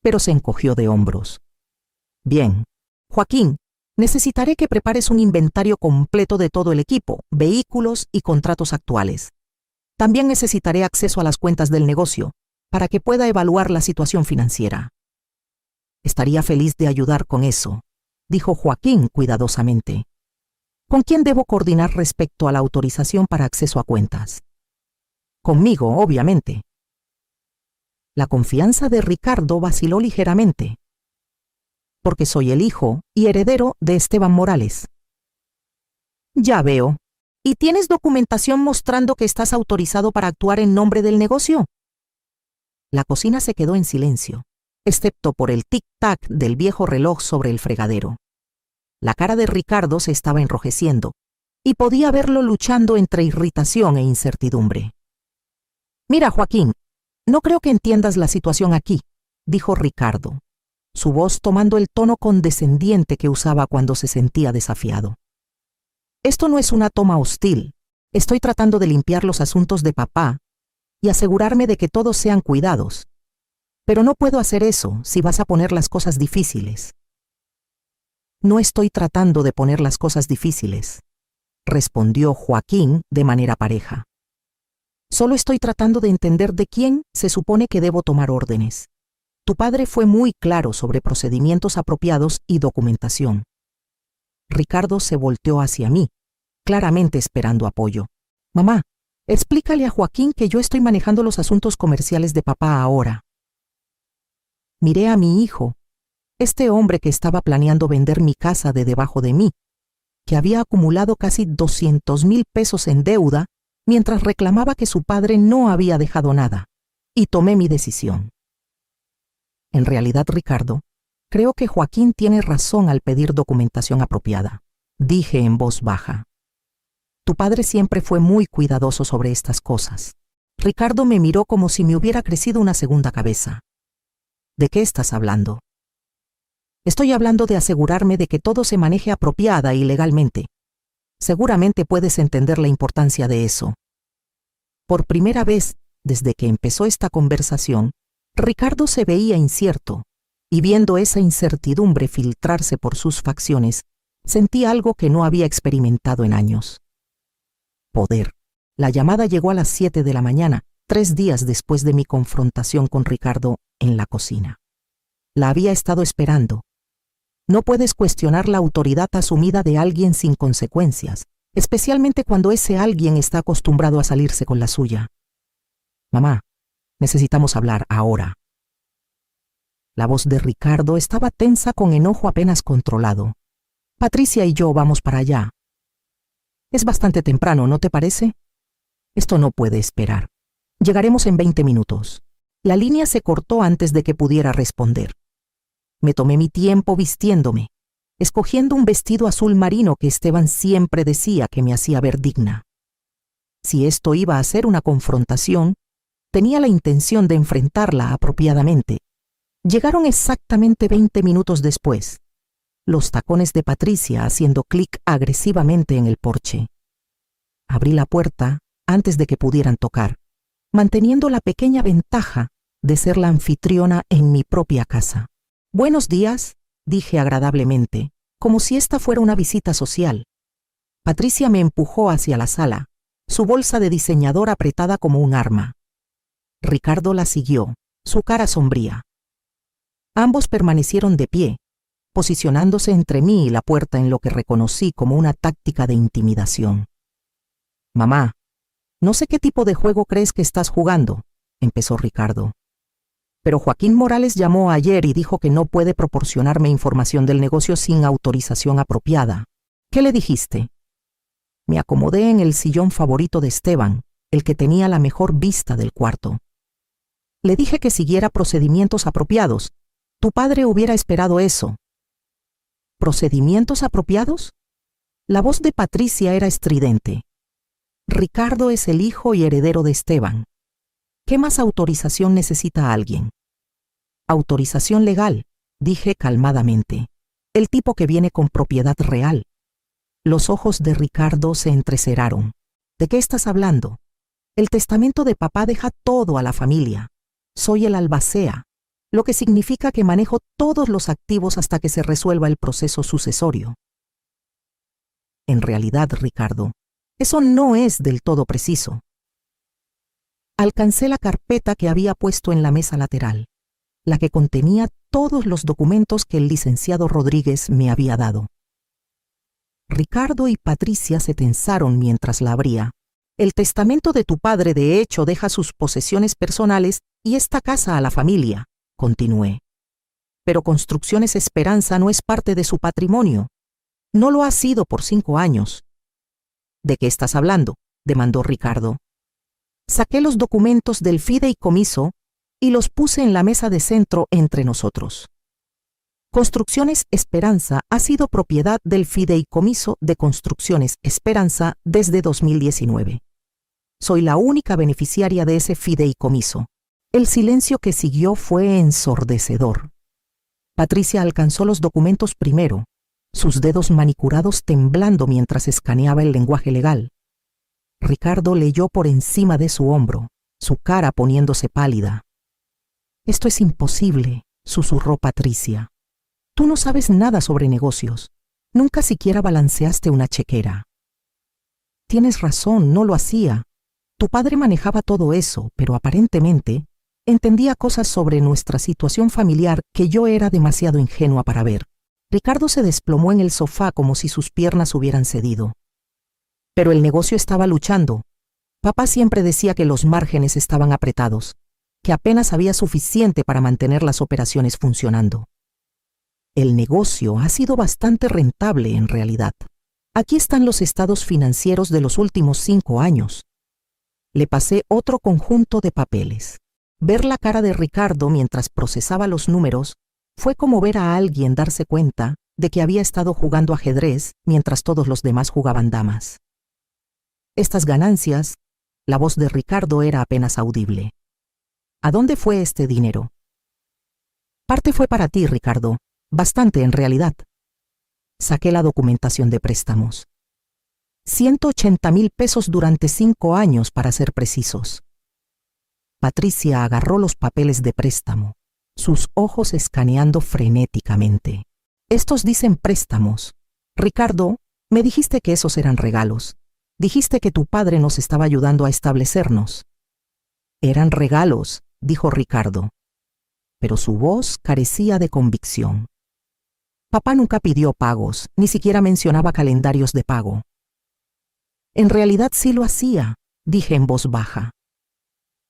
pero se encogió de hombros. Bien, Joaquín, necesitaré que prepares un inventario completo de todo el equipo, vehículos y contratos actuales. También necesitaré acceso a las cuentas del negocio, para que pueda evaluar la situación financiera. Estaría feliz de ayudar con eso, dijo Joaquín cuidadosamente. ¿Con quién debo coordinar respecto a la autorización para acceso a cuentas? Conmigo, obviamente. La confianza de Ricardo vaciló ligeramente, porque soy el hijo y heredero de Esteban Morales. Ya veo. ¿Y tienes documentación mostrando que estás autorizado para actuar en nombre del negocio? La cocina se quedó en silencio, excepto por el tic-tac del viejo reloj sobre el fregadero. La cara de Ricardo se estaba enrojeciendo, y podía verlo luchando entre irritación e incertidumbre. Mira, Joaquín, no creo que entiendas la situación aquí, dijo Ricardo, su voz tomando el tono condescendiente que usaba cuando se sentía desafiado. Esto no es una toma hostil. Estoy tratando de limpiar los asuntos de papá y asegurarme de que todos sean cuidados. Pero no puedo hacer eso si vas a poner las cosas difíciles. No estoy tratando de poner las cosas difíciles, respondió Joaquín de manera pareja. Solo estoy tratando de entender de quién se supone que debo tomar órdenes. Tu padre fue muy claro sobre procedimientos apropiados y documentación. Ricardo se volteó hacia mí, claramente esperando apoyo. Mamá, explícale a Joaquín que yo estoy manejando los asuntos comerciales de papá ahora. Miré a mi hijo, este hombre que estaba planeando vender mi casa de debajo de mí, que había acumulado casi 200,000 pesos en deuda mientras reclamaba que su padre no había dejado nada, y tomé mi decisión. En realidad, Ricardo, creo que Joaquín tiene razón al pedir documentación apropiada, dije en voz baja. Tu padre siempre fue muy cuidadoso sobre estas cosas. Ricardo me miró como si me hubiera crecido una segunda cabeza. ¿De qué estás hablando? Estoy hablando de asegurarme de que todo se maneje apropiada y legalmente. Seguramente puedes entender la importancia de eso. Por primera vez, desde que empezó esta conversación, Ricardo se veía incierto, y viendo esa incertidumbre filtrarse por sus facciones, sentí algo que no había experimentado en años. Poder. La llamada llegó a las 7 de la mañana, 3 días después de mi confrontación con Ricardo en la cocina. La había estado esperando. No puedes cuestionar la autoridad asumida de alguien sin consecuencias, especialmente cuando ese alguien está acostumbrado a salirse con la suya. Mamá, necesitamos hablar ahora. La voz de Ricardo estaba tensa con enojo apenas controlado. Patricia y yo vamos para allá. Es bastante temprano, ¿no te parece? Esto no puede esperar. Llegaremos en 20 minutos. La línea se cortó antes de que pudiera responder. Me tomé mi tiempo vistiéndome, escogiendo un vestido azul marino que Esteban siempre decía que me hacía ver digna. Si esto iba a ser una confrontación, tenía la intención de enfrentarla apropiadamente. Llegaron exactamente 20 minutos después, los tacones de Patricia haciendo clic agresivamente en el porche. Abrí la puerta antes de que pudieran tocar, manteniendo la pequeña ventaja de ser la anfitriona en mi propia casa. Buenos días, dije agradablemente, como si esta fuera una visita social. Patricia me empujó hacia la sala, su bolsa de diseñador apretada como un arma. Ricardo la siguió, su cara sombría. Ambos permanecieron de pie, posicionándose entre mí y la puerta en lo que reconocí como una táctica de intimidación. «Mamá, no sé qué tipo de juego crees que estás jugando», empezó Ricardo. «Pero Joaquín Morales llamó ayer y dijo que no puede proporcionarme información del negocio sin autorización apropiada. ¿Qué le dijiste?» Me acomodé en el sillón favorito de Esteban, el que tenía la mejor vista del cuarto. Le dije que siguiera procedimientos apropiados. Tu padre hubiera esperado eso. ¿Procedimientos apropiados? La voz de Patricia era estridente. Ricardo es el hijo y heredero de Esteban. ¿Qué más autorización necesita alguien? Autorización legal, dije calmadamente. El tipo que viene con propiedad real. Los ojos de Ricardo se entrecerraron. ¿De qué estás hablando? El testamento de papá deja todo a la familia. Soy el albacea, lo que significa que manejo todos los activos hasta que se resuelva el proceso sucesorio. En realidad, Ricardo, eso no es del todo preciso. Alcancé la carpeta que había puesto en la mesa lateral, la que contenía todos los documentos que el licenciado Rodríguez me había dado. Ricardo y Patricia se tensaron mientras la abría. El testamento de tu padre, de hecho, deja sus posesiones personales y esta casa a la familia, continué. Pero Construcciones Esperanza no es parte de su patrimonio. No lo ha sido por 5 años. ¿De qué estás hablando?, demandó Ricardo. Saqué los documentos del fideicomiso y los puse en la mesa de centro entre nosotros. Construcciones Esperanza ha sido propiedad del Fideicomiso de Construcciones Esperanza desde 2019. Soy la única beneficiaria de ese fideicomiso. El silencio que siguió fue ensordecedor. Patricia alcanzó los documentos primero, sus dedos manicurados temblando mientras escaneaba el lenguaje legal. Ricardo leyó por encima de su hombro, su cara poniéndose pálida. «Esto es imposible», susurró Patricia. «Tú no sabes nada sobre negocios. Nunca siquiera balanceaste una chequera». «Tienes razón, no lo hacía. Tu padre manejaba todo eso, pero aparentemente entendía cosas sobre nuestra situación familiar que yo era demasiado ingenua para ver». Ricardo se desplomó en el sofá como si sus piernas hubieran cedido. Pero el negocio estaba luchando. Papá siempre decía que los márgenes estaban apretados, que apenas había suficiente para mantener las operaciones funcionando. El negocio ha sido bastante rentable en realidad. Aquí están los estados financieros de los últimos 5 años. Le pasé otro conjunto de papeles. Ver la cara de Ricardo mientras procesaba los números fue como ver a alguien darse cuenta de que había estado jugando ajedrez mientras todos los demás jugaban damas. Estas ganancias, la voz de Ricardo era apenas audible. ¿A dónde fue este dinero? Parte fue para ti, Ricardo. Bastante, en realidad. Saqué la documentación de préstamos. 180,000 pesos durante 5 años, para ser precisos. Patricia agarró los papeles de préstamo, sus ojos escaneando frenéticamente. Estos dicen préstamos. Ricardo, me dijiste que esos eran regalos. Dijiste que tu padre nos estaba ayudando a establecernos. Eran regalos, dijo Ricardo, pero su voz carecía de convicción. Papá nunca pidió pagos, ni siquiera mencionaba calendarios de pago. En realidad sí lo hacía, dije en voz baja.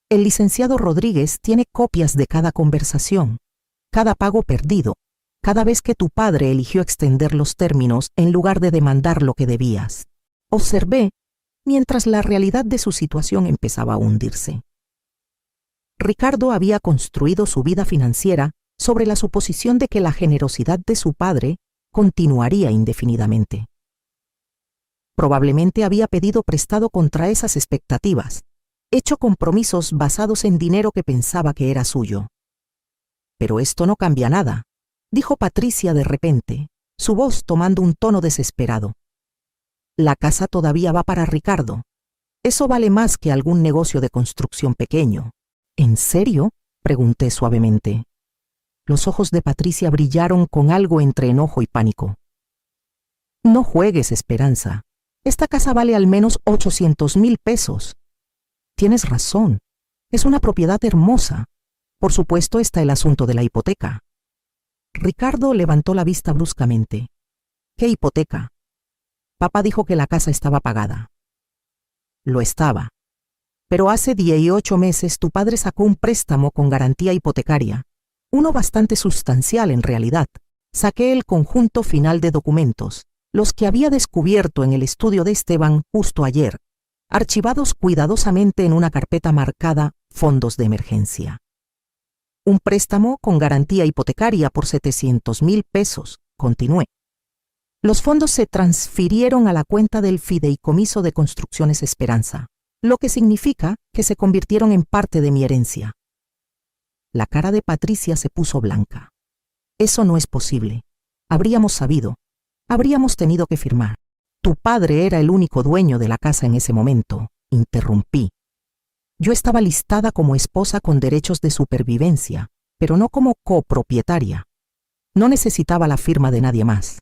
El licenciado Rodríguez tiene copias de cada conversación, cada pago perdido, cada vez que tu padre eligió extender los términos en lugar de demandar lo que debías. Observé mientras la realidad de su situación empezaba a hundirse. Ricardo había construido su vida financiera sobre la suposición de que la generosidad de su padre continuaría indefinidamente. Probablemente había pedido prestado contra esas expectativas, hecho compromisos basados en dinero que pensaba que era suyo. Pero esto no cambia nada, dijo Patricia de repente, su voz tomando un tono desesperado. La casa todavía va para Ricardo. Eso vale más que algún negocio de construcción pequeño. ¿En serio?, pregunté suavemente. Los ojos de Patricia brillaron con algo entre enojo y pánico. No juegues, Esperanza. Esta casa vale al menos 800,000 pesos. Tienes razón. Es una propiedad hermosa. Por supuesto está el asunto de la hipoteca. Ricardo levantó la vista bruscamente. ¿Qué hipoteca? Papá dijo que la casa estaba pagada. Lo estaba. Pero hace 18 meses tu padre sacó un préstamo con garantía hipotecaria. Uno bastante sustancial en realidad. Saqué el conjunto final de documentos, los que había descubierto en el estudio de Esteban justo ayer, archivados cuidadosamente en una carpeta marcada Fondos de Emergencia. Un préstamo con garantía hipotecaria por 700,000 pesos, continué. Los fondos se transfirieron a la cuenta del Fideicomiso de Construcciones Esperanza, lo que significa que se convirtieron en parte de mi herencia. La cara de Patricia se puso blanca. Eso no es posible. Habríamos sabido. Habríamos tenido que firmar. Tu padre era el único dueño de la casa en ese momento, interrumpí. Yo estaba listada como esposa con derechos de supervivencia, pero no como copropietaria. No necesitaba la firma de nadie más.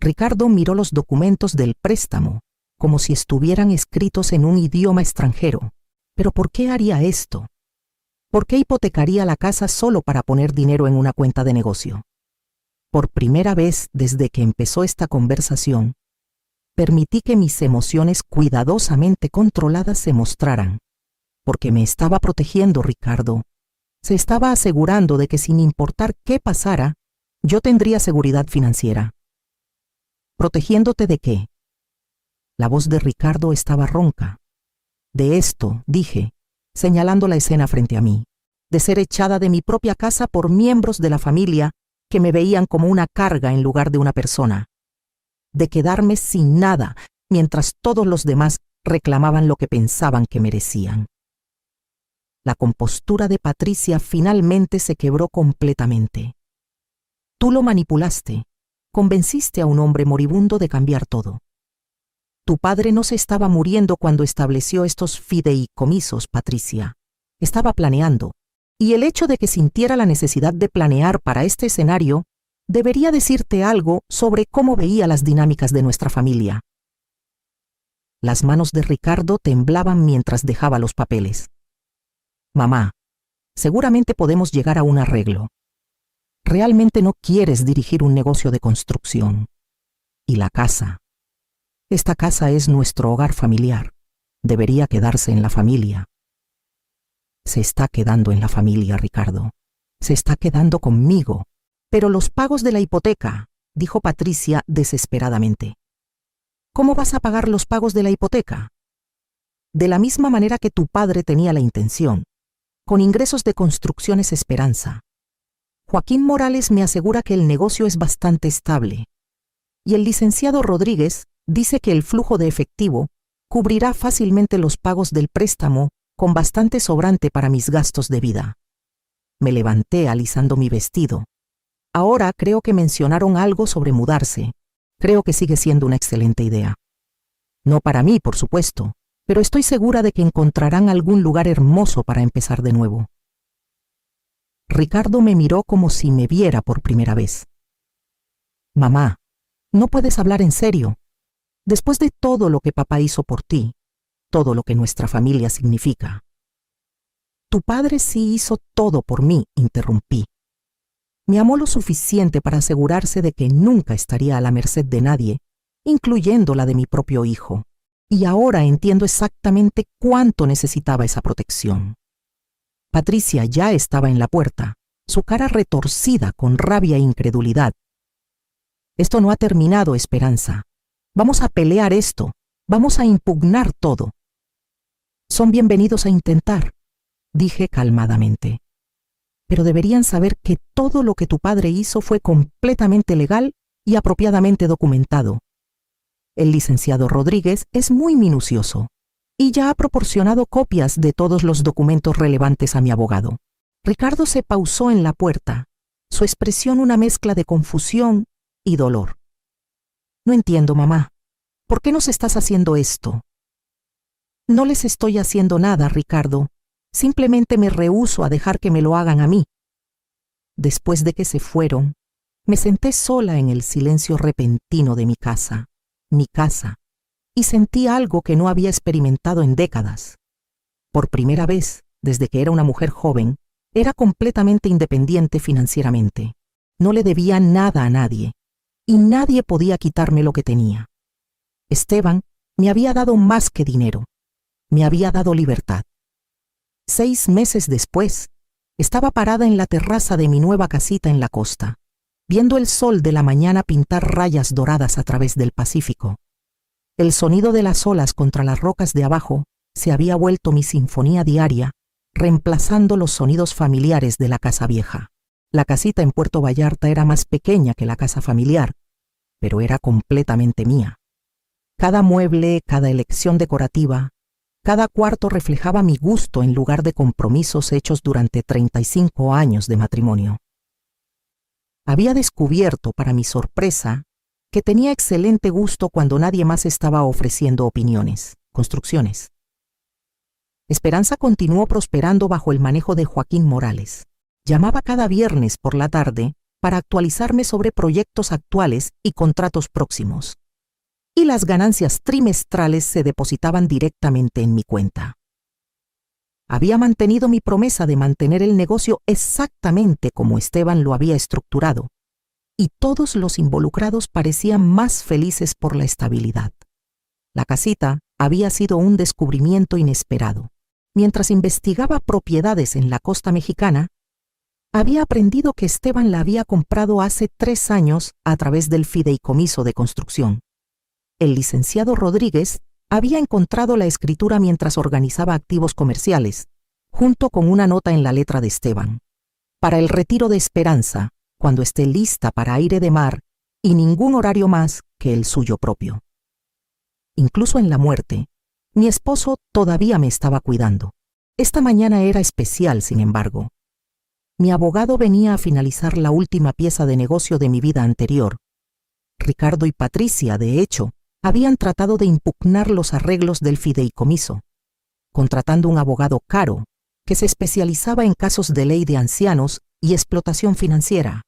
Ricardo miró los documentos del préstamo, como si estuvieran escritos en un idioma extranjero. ¿Pero por qué haría esto? ¿Por qué hipotecaría la casa solo para poner dinero en una cuenta de negocio? Por primera vez desde que empezó esta conversación, permití que mis emociones cuidadosamente controladas se mostraran, porque me estaba protegiendo Ricardo. Se estaba asegurando de que sin importar qué pasara, yo tendría seguridad financiera. ¿Protegiéndote de qué? La voz de Ricardo estaba ronca. De esto, dije, señalando la escena frente a mí, de ser echada de mi propia casa por miembros de la familia que me veían como una carga en lugar de una persona, de quedarme sin nada mientras todos los demás reclamaban lo que pensaban que merecían. La compostura de Patricia finalmente se quebró completamente. Tú lo manipulaste, convenciste a un hombre moribundo de cambiar todo. Tu padre no se estaba muriendo cuando estableció estos fideicomisos, Patricia. Estaba planeando, y el hecho de que sintiera la necesidad de planear para este escenario debería decirte algo sobre cómo veía las dinámicas de nuestra familia. Las manos de Ricardo temblaban mientras dejaba los papeles. Mamá, seguramente podemos llegar a un arreglo. Realmente no quieres dirigir un negocio de construcción. Y la casa. Esta casa es nuestro hogar familiar. Debería quedarse en la familia. Se está quedando en la familia, Ricardo. Se está quedando conmigo. Pero los pagos de la hipoteca, dijo Patricia desesperadamente. ¿Cómo vas a pagar los pagos de la hipoteca? De la misma manera que tu padre tenía la intención, con ingresos de Construcciones Esperanza. Joaquín Morales me asegura que el negocio es bastante estable. Y el licenciado Rodríguez dice que el flujo de efectivo cubrirá fácilmente los pagos del préstamo con bastante sobrante para mis gastos de vida. Me levanté alisando mi vestido. Ahora creo que mencionaron algo sobre mudarse. Creo que sigue siendo una excelente idea. No para mí, por supuesto, pero estoy segura de que encontrarán algún lugar hermoso para empezar de nuevo. Ricardo me miró como si me viera por primera vez. Mamá, no puedes hablar en serio. Después de todo lo que papá hizo por ti, todo lo que nuestra familia significa. Tu padre sí hizo todo por mí, interrumpí. Me amó lo suficiente para asegurarse de que nunca estaría a la merced de nadie, incluyendo la de mi propio hijo. Y ahora entiendo exactamente cuánto necesitaba esa protección. Patricia ya estaba en la puerta, su cara retorcida con rabia e incredulidad. Esto no ha terminado, Esperanza. Vamos a pelear esto. Vamos a impugnar todo. Son bienvenidos a intentar, dije calmadamente. Pero deberían saber que todo lo que tu padre hizo fue completamente legal y apropiadamente documentado. El licenciado Rodríguez es muy minucioso y ya ha proporcionado copias de todos los documentos relevantes a mi abogado. Ricardo se pausó en la puerta, su expresión una mezcla de confusión y dolor. No entiendo, mamá. ¿Por qué nos estás haciendo esto? No les estoy haciendo nada, Ricardo. Simplemente me rehúso a dejar que me lo hagan a mí. Después de que se fueron, me senté sola en el silencio repentino de mi casa. Mi casa, y sentí algo que no había experimentado en décadas. Por primera vez, desde que era una mujer joven, era completamente independiente financieramente. No le debía nada a nadie, y nadie podía quitarme lo que tenía. Esteban me había dado más que dinero, me había dado libertad. 6 meses después, estaba parada en la terraza de mi nueva casita en la costa, viendo el sol de la mañana pintar rayas doradas a través del Pacífico. El sonido de las olas contra las rocas de abajo se había vuelto mi sinfonía diaria, reemplazando los sonidos familiares de la casa vieja. La casita en Puerto Vallarta era más pequeña que la casa familiar, pero era completamente mía. Cada mueble, cada elección decorativa, cada cuarto reflejaba mi gusto en lugar de compromisos hechos durante 35 años de matrimonio. Había descubierto, para mi sorpresa, que tenía excelente gusto cuando nadie más estaba ofreciendo opiniones, construcciones. Esperanza continuó prosperando bajo el manejo de Joaquín Morales. Llamaba cada viernes por la tarde para actualizarme sobre proyectos actuales y contratos próximos, y las ganancias trimestrales se depositaban directamente en mi cuenta. Había mantenido mi promesa de mantener el negocio exactamente como Esteban lo había estructurado, y todos los involucrados parecían más felices por la estabilidad. La casita había sido un descubrimiento inesperado. Mientras investigaba propiedades en la costa mexicana, había aprendido que Esteban la había comprado hace 3 años a través del fideicomiso de construcción. El licenciado Rodríguez había encontrado la escritura mientras organizaba activos comerciales, junto con una nota en la letra de Esteban: para el retiro de Esperanza, cuando esté lista para aire de mar, y ningún horario más que el suyo propio. Incluso en la muerte, mi esposo todavía me estaba cuidando. Esta mañana era especial, sin embargo. Mi abogado venía a finalizar la última pieza de negocio de mi vida anterior. Ricardo y Patricia, de hecho, habían tratado de impugnar los arreglos del fideicomiso, contratando un abogado caro que se especializaba en casos de ley de ancianos y explotación financiera.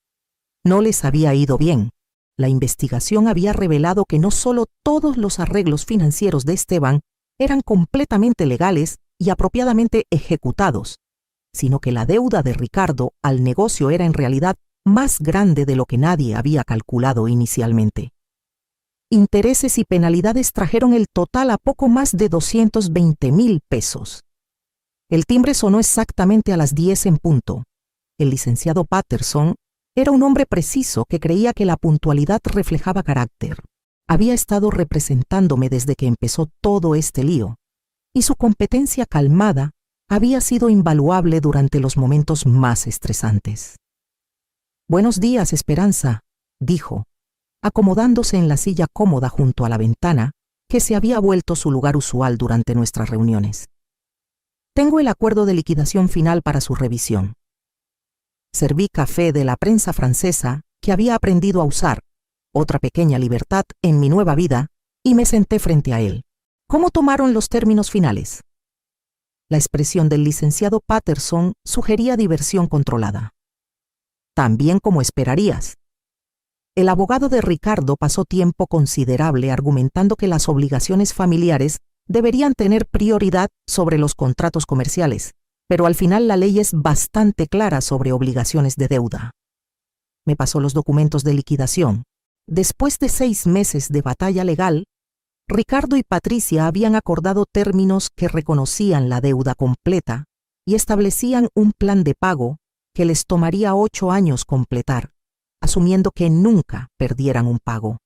No les había ido bien. La investigación había revelado que no solo todos los arreglos financieros de Esteban eran completamente legales y apropiadamente ejecutados, sino que la deuda de Ricardo al negocio era en realidad más grande de lo que nadie había calculado inicialmente. Intereses y penalidades trajeron el total a poco más de 220,000 pesos. El timbre sonó exactamente a las 10 en punto. El licenciado Patterson era un hombre preciso que creía que la puntualidad reflejaba carácter. Había estado representándome desde que empezó todo este lío, y su competencia calmada había sido invaluable durante los momentos más estresantes. «Buenos días, Esperanza», dijo, acomodándose en la silla cómoda junto a la ventana, que se había vuelto su lugar usual durante nuestras reuniones. «Tengo el acuerdo de liquidación final para su revisión». Serví café de la prensa francesa que había aprendido a usar, otra pequeña libertad en mi nueva vida, y me senté frente a él. ¿Cómo tomaron los términos finales? La expresión del licenciado Patterson sugería diversión controlada. También como esperarías. El abogado de Ricardo pasó tiempo considerable argumentando que las obligaciones familiares deberían tener prioridad sobre los contratos comerciales, pero al final la ley es bastante clara sobre obligaciones de deuda. Me pasó los documentos de liquidación. Después de 6 meses de batalla legal, Ricardo y Patricia habían acordado términos que reconocían la deuda completa y establecían un plan de pago que les tomaría 8 años completar, asumiendo que nunca perdieran un pago.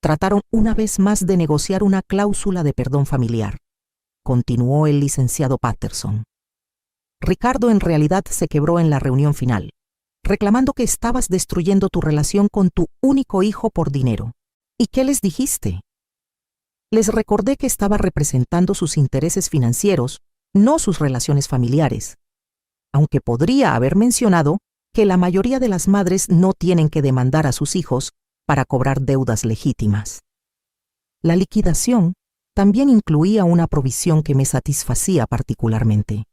Trataron una vez más de negociar una cláusula de perdón familiar, continuó el licenciado Patterson. Ricardo en realidad se quebró en la reunión final, reclamando que estabas destruyendo tu relación con tu único hijo por dinero. ¿Y qué les dijiste? Les recordé que estaba representando sus intereses financieros, no sus relaciones familiares, aunque podría haber mencionado que la mayoría de las madres no tienen que demandar a sus hijos para cobrar deudas legítimas. La liquidación también incluía una provisión que me satisfacía particularmente.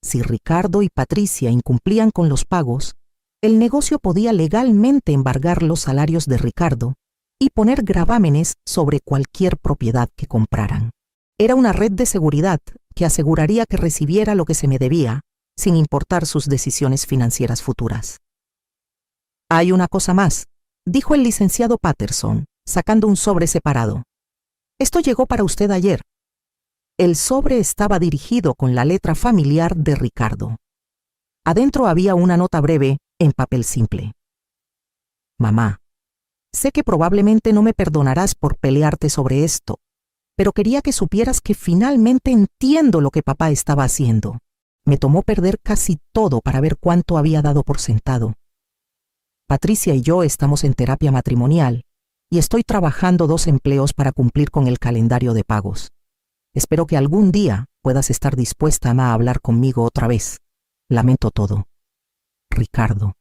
Si Ricardo y Patricia incumplían con los pagos, el negocio podía legalmente embargar los salarios de Ricardo y poner gravámenes sobre cualquier propiedad que compraran. Era una red de seguridad que aseguraría que recibiera lo que se me debía, sin importar sus decisiones financieras futuras. Hay una cosa más, dijo el licenciado Patterson, sacando un sobre separado. Esto llegó para usted ayer. El sobre estaba dirigido con la letra familiar de Ricardo. Adentro había una nota breve en papel simple. Mamá, sé que probablemente no me perdonarás por pelearte sobre esto, pero quería que supieras que finalmente entiendo lo que papá estaba haciendo. Me tomó perder casi todo para ver cuánto había dado por sentado. Patricia y yo estamos en terapia matrimonial y estoy trabajando 2 empleos para cumplir con el calendario de pagos. Espero que algún día puedas estar dispuesta a hablar conmigo otra vez. Lamento todo. Ricardo.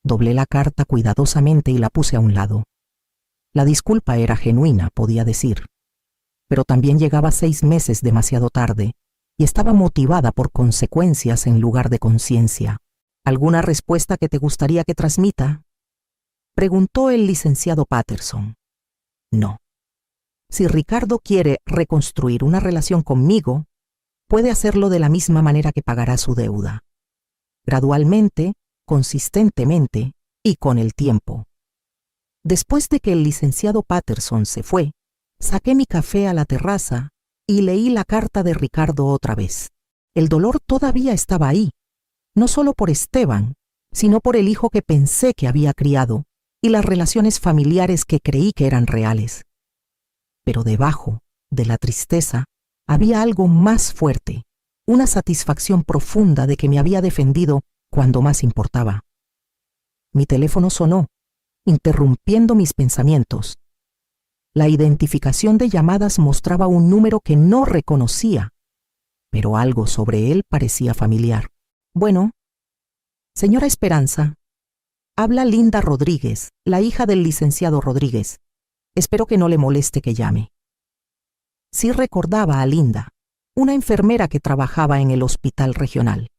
Doblé la carta cuidadosamente y la puse a un lado. La disculpa era genuina, podía decir, pero también llegaba 6 meses demasiado tarde y estaba motivada por consecuencias en lugar de conciencia. ¿Alguna respuesta que te gustaría que transmita?, preguntó el licenciado Patterson. No. Si Ricardo quiere reconstruir una relación conmigo, puede hacerlo de la misma manera que pagará su deuda. Gradualmente, consistentemente y con el tiempo. Después de que el licenciado Patterson se fue, saqué mi café a la terraza y leí la carta de Ricardo otra vez. El dolor todavía estaba ahí, no solo por Esteban, sino por el hijo que pensé que había criado y las relaciones familiares que creí que eran reales. Pero debajo de la tristeza había algo más fuerte, una satisfacción profunda de que me había defendido cuando más importaba. Mi teléfono sonó, interrumpiendo mis pensamientos. La identificación de llamadas mostraba un número que no reconocía, pero algo sobre él parecía familiar. Bueno, señora Esperanza, habla Linda Rodríguez, la hija del licenciado Rodríguez. Espero que no le moleste que llame. Sí recordaba a Linda, una enfermera que trabajaba en el hospital regional.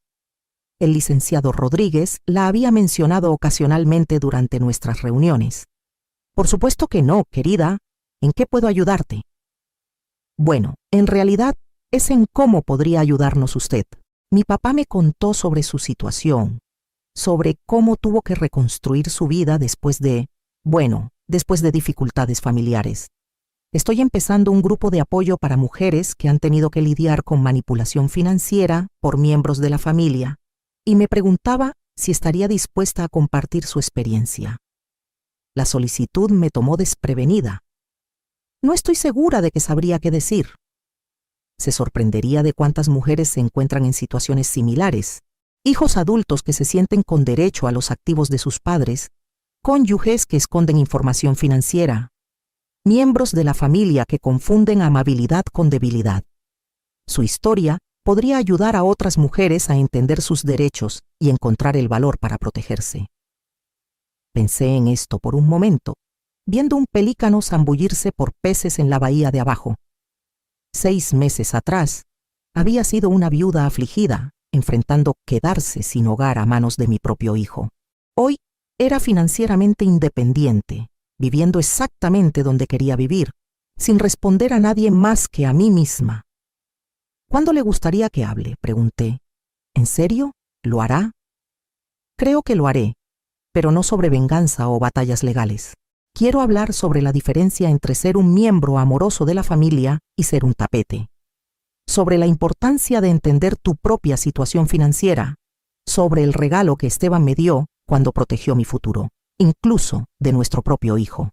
El licenciado Rodríguez la había mencionado ocasionalmente durante nuestras reuniones. Por supuesto que no, querida. ¿En qué puedo ayudarte? Bueno, en realidad es en cómo podría ayudarnos usted. Mi papá me contó sobre su situación, sobre cómo tuvo que reconstruir su vida después de dificultades familiares. Estoy empezando un grupo de apoyo para mujeres que han tenido que lidiar con manipulación financiera por miembros de la familia, y me preguntaba si estaría dispuesta a compartir su experiencia. La solicitud me tomó desprevenida. No estoy segura de que sabría qué decir. Se sorprendería de cuántas mujeres se encuentran en situaciones similares, hijos adultos que se sienten con derecho a los activos de sus padres, cónyuges que esconden información financiera, miembros de la familia que confunden amabilidad con debilidad. Su historia podría ayudar a otras mujeres a entender sus derechos y encontrar el valor para protegerse. Pensé en esto por un momento, viendo un pelícano zambullirse por peces en la bahía de abajo. 6 meses atrás, había sido una viuda afligida, enfrentando quedarse sin hogar a manos de mi propio hijo. Hoy era financieramente independiente, viviendo exactamente donde quería vivir, sin responder a nadie más que a mí misma. ¿Cuándo le gustaría que hable?, pregunté. ¿En serio? ¿Lo hará? Creo que lo haré, pero no sobre venganza o batallas legales. Quiero hablar sobre la diferencia entre ser un miembro amoroso de la familia y ser un tapete. Sobre la importancia de entender tu propia situación financiera. Sobre el regalo que Esteban me dio cuando protegió mi futuro, incluso de nuestro propio hijo.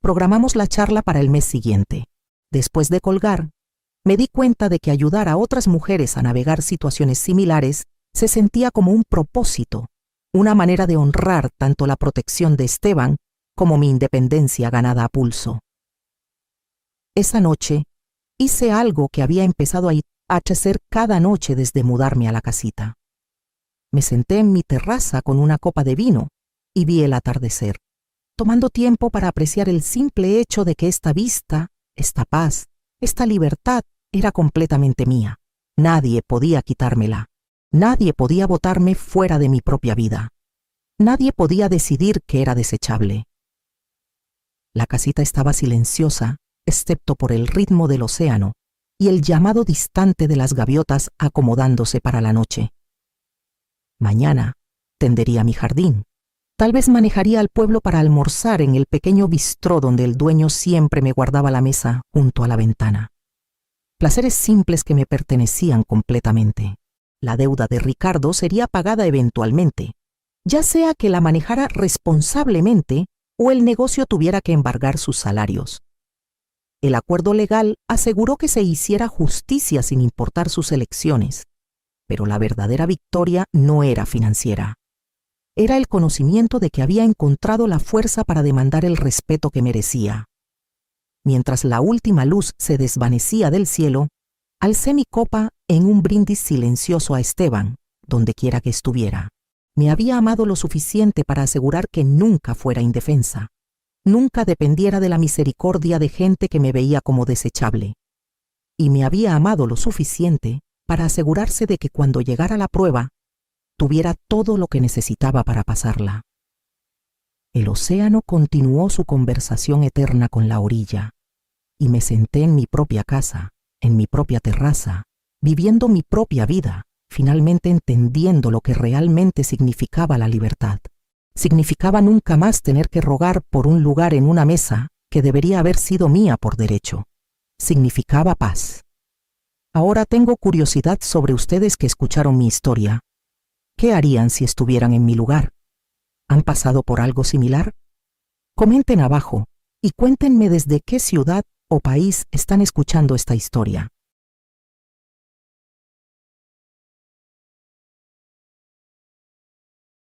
Programamos la charla para el mes siguiente. Después de colgar, me di cuenta de que ayudar a otras mujeres a navegar situaciones similares se sentía como un propósito, una manera de honrar tanto la protección de Esteban como mi independencia ganada a pulso. Esa noche, hice algo que había empezado a hacer cada noche desde mudarme a la casita. Me senté en mi terraza con una copa de vino y vi el atardecer, tomando tiempo para apreciar el simple hecho de que esta vista, esta paz, esta libertad era completamente mía. Nadie podía quitármela. Nadie podía botarme fuera de mi propia vida. Nadie podía decidir que era desechable. La casita estaba silenciosa, excepto por el ritmo del océano y el llamado distante de las gaviotas acomodándose para la noche. Mañana tendería mi jardín. Tal vez manejaría al pueblo para almorzar en el pequeño bistró donde el dueño siempre me guardaba la mesa junto a la ventana. Placeres simples que me pertenecían completamente. La deuda de Ricardo sería pagada eventualmente, ya sea que la manejara responsablemente o el negocio tuviera que embargar sus salarios. El acuerdo legal aseguró que se hiciera justicia sin importar sus elecciones, pero la verdadera victoria no era financiera. Era el conocimiento de que había encontrado la fuerza para demandar el respeto que merecía. Mientras la última luz se desvanecía del cielo, alcé mi copa en un brindis silencioso a Esteban, donde quiera que estuviera. Me había amado lo suficiente para asegurar que nunca fuera indefensa, nunca dependiera de la misericordia de gente que me veía como desechable. Y me había amado lo suficiente para asegurarse de que cuando llegara la prueba, tuviera todo lo que necesitaba para pasarla. El océano continuó su conversación eterna con la orilla, y me senté en mi propia casa, en mi propia terraza, viviendo mi propia vida, finalmente entendiendo lo que realmente significaba la libertad. Significaba nunca más tener que rogar por un lugar en una mesa que debería haber sido mía por derecho. Significaba paz. Ahora tengo curiosidad sobre ustedes que escucharon mi historia. ¿Qué harían si estuvieran en mi lugar? ¿Han pasado por algo similar? Comenten abajo y cuéntenme desde qué ciudad o país están escuchando esta historia.